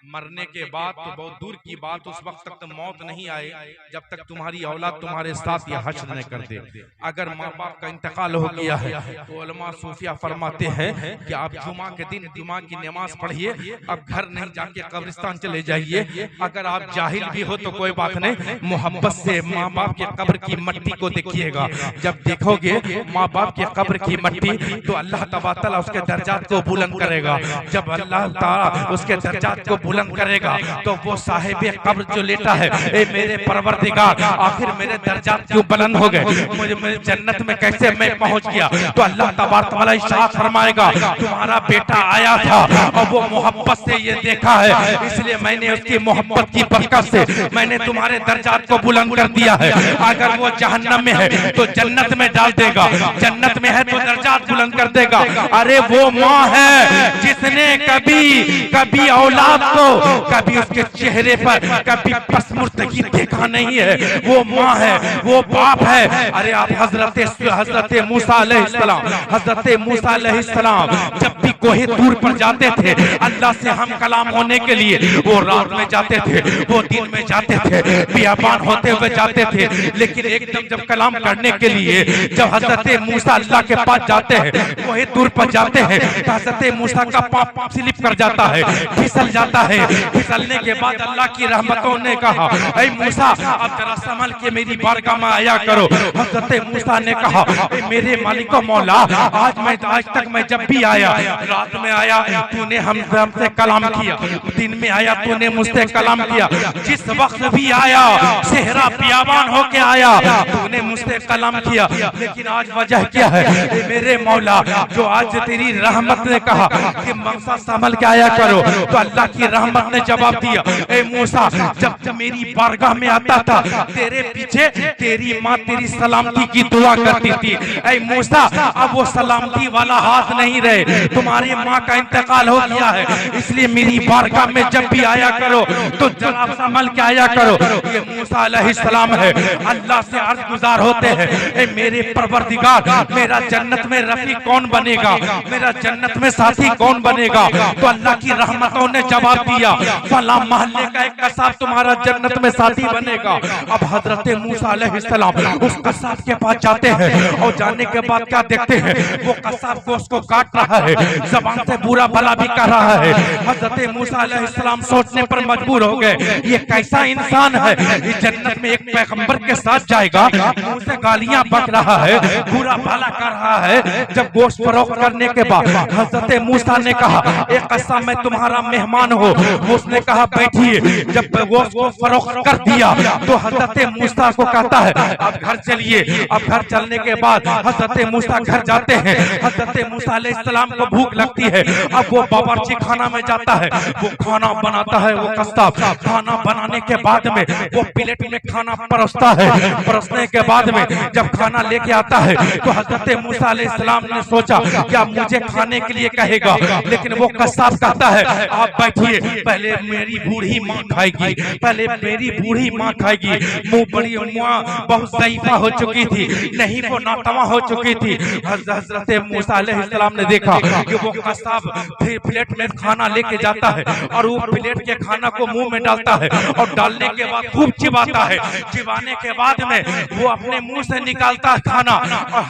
मरने के बाद तो बहुत दूर की बात, उस वक्त तक तो मौत नहीं आए जब तक तुम्हारी औलाद तुम्हारे साथ यह हश्र न कर दे। अगर माँ बाप का इंतकाल हो गया है तो उलमा सूफिया फरमाते हैं कि आप जुमा के दिन जुमा की नमाज पढ़िए, अब घर नहीं जाके कब्रिस्तान चले जाइए। अगर आप जाहिल भी हो तो कोई बात नहीं, मोहब्बत से माँ बाप के कब्र की मट्टी को देखिएगा। जब देखोगे माँ बाप के कब्र की मट्टी तो अल्लाह तबारक तआला उसके दर्जात को बुलंद करेगा। जब अल्लाह ताला उसके दर्जात को बुलंद करेगा तो वो साहिब कब्र जो लेटा है, ए मेरे परवरदिगार आखिर मेरे दर्जात क्यों बुलंद हो गए, मुझे मेरी जन्नत में कैसे मैं पहुंच गया। तो अल्लाह तबारक तआला इरशाद फरमाएगा तुम्हारा बेटा आया था और वो मोहब्बत से ये देखा है, इसलिए मैंने उसकी मोहब्बत की बरकत से मैंने तुम्हारे दर्जात को बुलंद कर दिया है। अगर वो जहन्नम में है तो जन्नत में डाल देगा, जन्नत में है तो दर्जात बुलंद कर देगा। अरे वो माँ है जिसने कभी औलाद को कभी उसके चेहरे पर कभी पसमुर्दगी देखा नहीं है, वो माँ है, वो बाप है। अरे आप हजरत मूसा अलैहिस्सलाम, हजरत मूसा अलैहिस्सलाम जब भी कोई दूर पर जाते थे अल्लाह से हम कलाम होने के लिए, वो रात में जाते थे, वो दिन में जाते थे, बियाबान होते हुए जाते थे, लेकिन एकदम जब कलाम करने के लिए जब हजरत मूसा अल्लाह के पास जाते हैं, वही दूर पर जाते हैं, हजरत मूसा का पांव स्लिप कर जाता है, फिसल जाता है। फिसलने के बाद अल्लाह की रहमतों ने कहा ऐ मूसा अब जरा संभल के मेरी बारगाह में आया करो। हजरत मूसा ने कहा मेरे मालिक मौला आज तक मैं जब भी आया, रात में आया तूने हमसे कलाम किया, दिन में आया तूने मुझसे कलाम किया, जिस वक्त भी आया सेहरा बियाबान होके आया तूने मुझसे कलाम किया, लेकिन आज वजह क्या है मेरे मौला जो आज तेरी रहमत ने कहा कि मौसा संभल के आया करो। तो अल्लाह की रहमत ने जवाब दिया ए मूसा जब मेरी बारगाह में आता था तेरे पीछे तेरी माँ तेरी सलामती की दुआ करती थी। ए मूसा अब वो सलामती वाला हाथ नहीं रहे, तुम्हारी माँ का इंतकाल हो गया है, इसलिए मेरी बारगाह में जब भी आया करो तो जरा संभल के आया करो। ये मूसा अलैहिस्सलाम है, अल्लाह से अर्ज गुजार होते हैं ए मेरे परवरदिगार मेरा जन्नत में रफी कौन बनेगा, मेरा जन्नत में साथी कौन बनेगा। बनेगा। तो अल्लाह की रहमतों ने जवाब दिया, फला मोहल्ले का एक कसाब तुम्हारा जन्नत में साथी बनेगा। अब हजरत मूसा अलैहिस्सलाम उस कसाब के पास जाते हैं और जाने के बाद क्या देखते हैं, वो कसाब गोश्त को काट रहा है, जबान से बुरा भला भी कर रहा है। हजरत मूसा अलैहिस्सलाम सोचने पर मजबूर हो गए, ये कैसा इंसान है, इस जन्नत में एक पैगंबर के साथ जाएगा, मुंह से गालियां बक रहा है, बुरा भला कर रहा है। जब गोश्त फरोख्त करने के बाद हजरत मूसा ने कहा, एक कसाब मैं तुम्हारा मेहमान हो। उसने कहा बैठिए। जब गोश्त को फरोख्त कर दिया तो हजरत मूसा को कहता है अब घर चलिए। अब घर चलने के बाद हजरत मूसा घर जाते हैं। हजरत मूसा अलैहिस्सलाम को भूख लगती है। अब वो बावर्ची खाना में जाता है, वो खाना बनाता है। वो कसाब खाना बनाने के बाद में वो प्लेट में खाना परोसता है। परोसने के बाद में जब खाना लेके आता है तो हजरत मूसा अलैहिस्सलाम ने सोचा क्या मुझे खाने के लिए कहेगा, लेकिन वो कसाब कहता है आप बैठिए, पहले मेरी बूढ़ी माँ खाएगी, पहले मेरी बूढ़ी माँ खाएगी। मुंह बड़ी माँ बहुत ज़ईफा हो चुकी थी, नहीं वो नातवा हो चुकी थी। हजरत मूसा अलैहिस्सलाम ने देखा कि वो कसाब फिर प्लेट में खाना लेके जाता है और वो प्लेट के खाना को मुंह में डालता है और डालने के बाद खूब चिबाता है। चिबाने के बाद में वो अपने मुंह से निकालता है खाना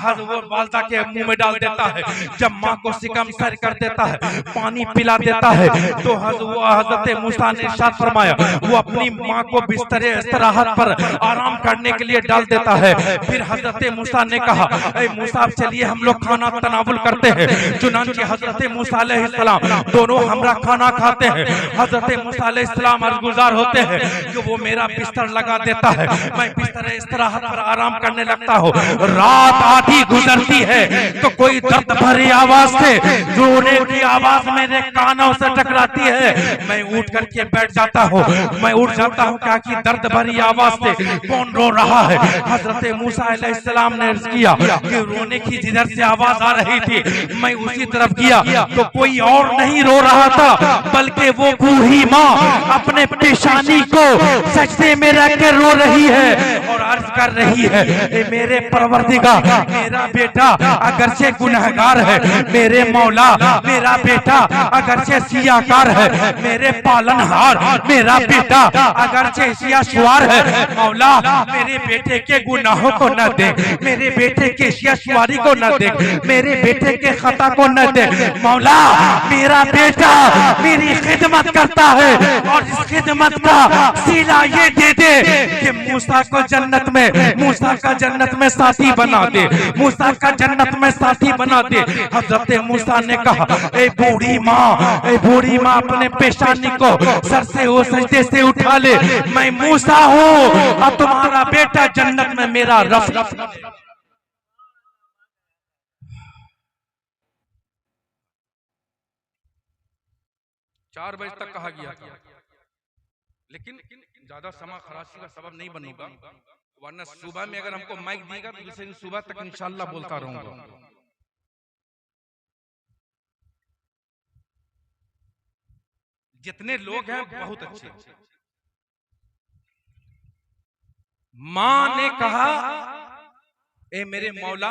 और वो बालता के मुंह में डाल देता है। जब माँ को सिकम सर कर देता है, पानी पिला देता है, तो हजरत मूसा ने इरशाद फरमाया वो अपनी माँ को बिस्तरे इस्तराहत पर आराम करने के लिए डाल देता है। फिर हजरत मूसा ने कहा ऐ मूसा चलिए हम लोग खाना तनावुल करते हैं। चुनांचे हजरत मूसा अलैहिस्सलाम दोनों हमरा खाना खाते हैं। हजरत मूसा अलैहिस्सलाम अर्ज़गुज़ार होते हैं कि वो मेरा बिस्तर लगा देता है, मैं बिस्तर इस्तराहत पर आराम करने लगता हूँ। रात आधी गुजरती है तो कोई दर्द भरी आवाज से रोने की आवाज मेरे कानों से टकराती है। मैं उठ करके बैठ जाता हूँ, मैं उठ जाता हूँ क्या कि दर्द भरी आवाज से कौन रो रहा है। हजरत मूसा अलैहिस्सलाम ने अर्ज़ किया कि रोने की जिधर से आवाज आ रही थी मैं उसी तरफ किया तो कोई और नहीं रो रहा था बल्कि वो बूढ़ी माँ अपने पेशानी को सजदे में रख के रो रही है और अर्ज कर रही है ए मेरे परवरदिगार, मेरा बेटा अगरचे गुनहगार है, मेरे मौला मेरा बेटा अगरचे सियाकार है, मेरे पालनहार मेरा बेटा अगरचे सियाशुआर है, मौला मेरे बेटे के गुनाहों को न देख, मेरे बेटे के सियाशुआरी को न देख, मेरे बेटे के खता को न देख। मौला मेरा बेटा मेरी खिदमत करता है और इस खिदमत का सिला ये दे दे कि मूसा को जन्नत में, मूसा का जन्नत में साथी बना दे, मूसा का जन्नत में साथी बना दे। हजरत मूसा ने कहा ए बूढ़ी माँ अपने पेशानी को सर से वो सजदे से उठा ले, मैं मूसा हूँ और तुम्हारा बेटा जन्नत में मेरा रफ। 4 बजे तक कहा गया था, लेकिन ज्यादा समय खराशी का सबब नहीं बनूंगा, वरना सुबह में अगर हमको माइक देगा तो दूसरे दिन सुबह तक इंशाल्लाह बोलता रहूंगा। जितने लोग हैं बहुत अच्छे। माँ ने कहा ए मेरे मौला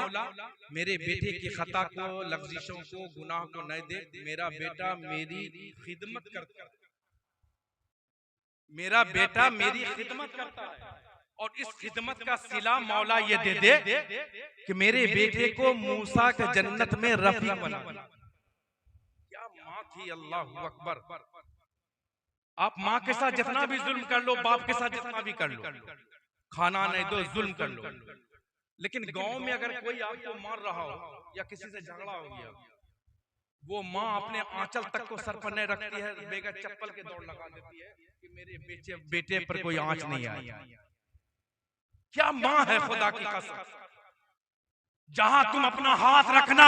मेरे बेटे की खता को, लफ्जिशों को, गुनाह को न दे, मेरा बेटा मेरी खिदमत करता है, मेरा बेटा मेरी खिदमत करता है और इस खिदमत का सिला मौला ये दे दे कि मेरे बेटे को मूसा के जन्नत में रफीक बना। क्या माँ थी, अल्लाहु अकबर। आप माँ के साथ जितना भी जुल्म कर लो, बाप के साथ जितना भी कर लो, खाना नहीं दो जुल्म कर लो, लेकिन गांव में अगर कोई आपको मार रहा हो या किसी से झगड़ा हो गया, वो माँ अपने आंचल तक को सर पर नहीं रखती है, बेगा चप्पल के दौड़ लगा देती है कि मेरे बेटे पर कोई आंच नहीं आई। क्या माँ है खुदा की कसम। जहां तुम अपना हाथ रखना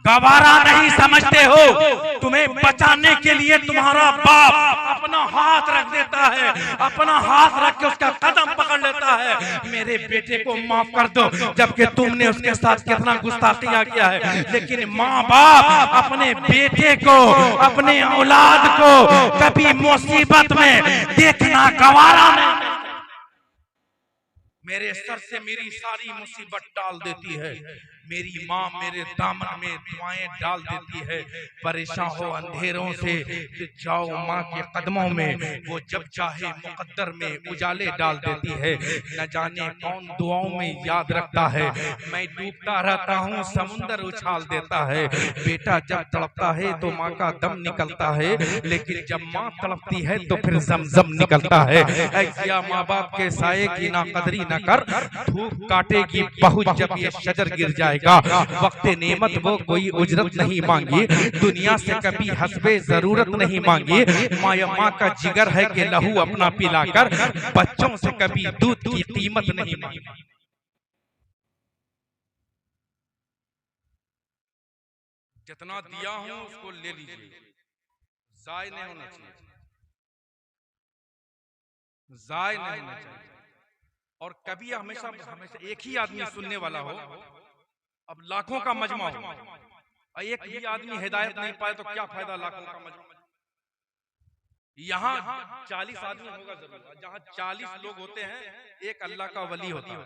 गवारा नहीं समझते हो, तुम्हें बचाने के लिए तुम्हारा बाप अपना हाथ रख देता है, अपना हाथ रख के उसका कदम पकड़ लेता है, मेरे बेटे को माफ कर दो, जबकि तुमने उसके साथ कितना गुस्ताखियां किया है। लेकिन माँ बाप अपने बेटे को, अपने औलाद को कभी मुसीबत में देखना गवारा नहीं। मेरे सर से मेरी सारी मुसीबत टाल देती है, मेरी माँ मेरे दामन में दुआएं डाल देती है, परेशान हो अंधेरों से तो जाओ माँ के कदमों में, वो जब चाहे मुकद्दर में उजाले डाल देती है। न जाने कौन दुआओं में याद रखता है, मैं डूबता रहता हूँ समुंदर उछाल देता है। बेटा जब तड़पता है तो माँ का दम निकलता है, लेकिन जब माँ तड़पती है तो फिर जमजम निकलता है। ऐसिया माँ बाप के साये की ना कदरी न कर, धूप काटेगी बहुत जब ये शजर गिर जाएगा। वक्त नेमत वो कोई उजरत नहीं मांगी, दुनिया से कभी हस्बे जरूरत नहीं मांगी। माँ का जिगर है कि लहू अपना पिलाकर बच्चों से कभी दूध की कीमत नहीं मांगी। जितना दिया हूं उसको ले लीजिए, जाय नहीं होना चाहिए, जाय नहीं होना चाहिए। और कभी हमेशा हमेशा एक ही आदमी सुनने वाला हो, अब लाखों का मजमा हो, एक ही आदमी हिदायत नहीं पाए तो क्या फायदा लाखों का मजमा। यहाँ 40 आदमी होगा जरूर, जहाँ 40 लोग होते हैं एक अल्लाह का वली होता है।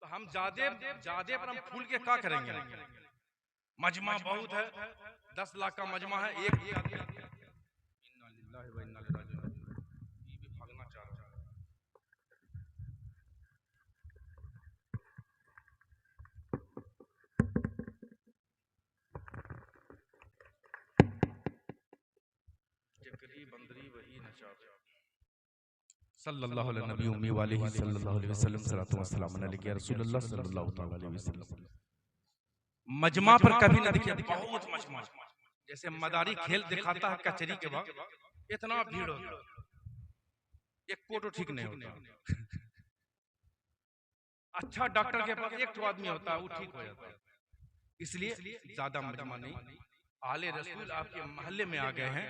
तो हम ज्यादा पर हम फूल के क्या करेंगे? मजमा बहुत है, 10 लाख का मजमा है, एक ही आदमी भागना चाह रहा है। बंदरी वही नशा सल्लल्लाहु अलैहि नबी उम्मी वालेहि सल्लल्लाहु अलैहि वसल्लम सलातो व सलाम अलैहि या रसूलुल्लाह सल्लल्लाहु तआला अलैहि वसल्लम। मजमा पर कभी न देखिए, बहुत मजमा, जैसे मदारी खेल दिखाता है कचरी के बाद, इतना भीड़ होता है, एक फोटो ठीक नहीं होता। अच्छा डॉक्टर के पास एक आदमी होता है, वो ठीक हो जाता है। इसलिए ज्यादा मजमा नहीं। आले रसूल आपके मोहल्ले में आ गए हैं,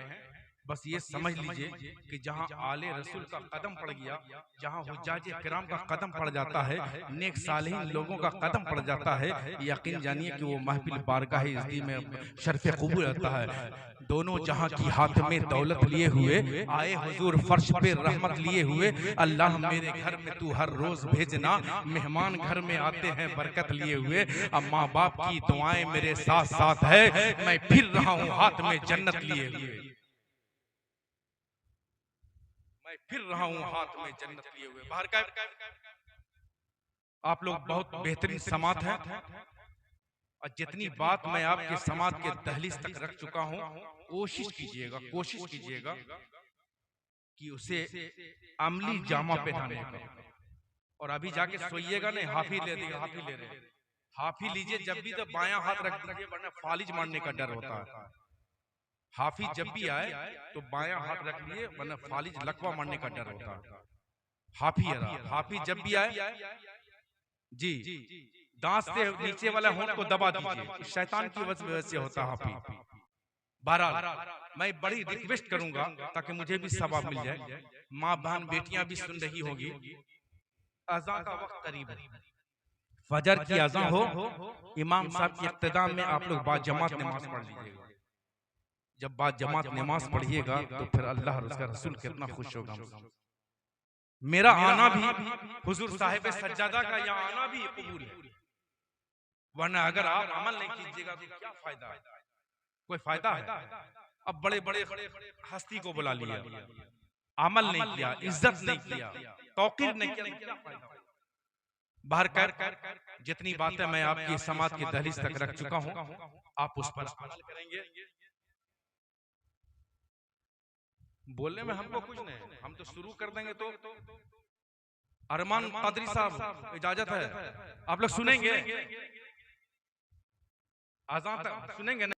बस ये समझ लीजिए कि जहाँ आले रसूल का कदम पड़ गया, जहाँ हुज्जाज किराम का कदम पड़ जाता है, नेक सालिहीन लोगों का कदम पड़ जाता है, यकीन जानिए कि वो महफिल बारगाह इज़्ज़ी में शर्फ़े क़बूल रहता है। दोनों जहाँ की हाथ में दौलत लिए हुए आए हुजूर फर्श पे रहमत लिए हुए। अल्लाह मेरे घर में तू हर रोज भेजना, मेहमान घर में आते हैं बरकत लिए हुए। अब माँ बाप की दुआएं मेरे साथ साथ है, मैं फिर रहा हूँ हाथ में जन्नत लिए हुए, मैं फिर रहा हूँ हाथ में जन्नत लिए हुए। बाहर का आप लोग बहुत बेहतरीन समात हैं, और जितनी बात मैं आपके समाज के दहलीज तक रख चुका हूं, कोशिश कीजिएगा कि उसे अमली जामा पहनाने का। और अभी जाके सोइएगा नहीं, हाफी ले रहे, हाफी लीजिए जब भी तो बायां हाथ रख दीजिए, वरना फालिज मारने का डर होता है। हाफी जब भी आए तो बायां हाथ रख लिए, वरना फालिज लकवा मारने का डर होता है। हाफी जब भी आए जी दांत से नीचे वाला होंठ को दबा दीजिए, शैतान की वजह से होता है हाफी। बहरहाल मैं बड़ी रिक्वेस्ट करूंगा ताकि मुझे भी सवाब मिल जाए, माँ बहन बेटियां भी सुन रही होगी। अज़ान का वक्त करीब है, फजर की अज़ान हो, इमाम साहब की इक्तिदा में आप लोग बाद जमात नमाज पढ़ लीजिएगा। जब बाद जमात नमाज पढ़िएगा तो फिर अल्लाह और उसका रसूल कितना खुश होगा। मेरा आना भी हुजूर साहिब सज्जादा का यहाँ आना भी कबूल है, वरना अगर आप अमल नहीं कीजिएगा तो क्या फायदा है? कोई फायदा है? अब बड़े बड़े हस्ती को बुला लिया, अमल नहीं किया, इज्जत नहीं किया, तौकीर नहीं किया, क्या फायदा? बाहर कर जितनी बातें मैं आपकी समाज के दहलीज तक रख चुका हूं, आप उस पर अमल करेंगे। बोलने में हमको कुछ नहीं, हम तो शुरू कर देंगे। तो अरमान कादरी साहब इजाजत है, आप लोग सुनेंगे, अज़ान तक सुनेंगे।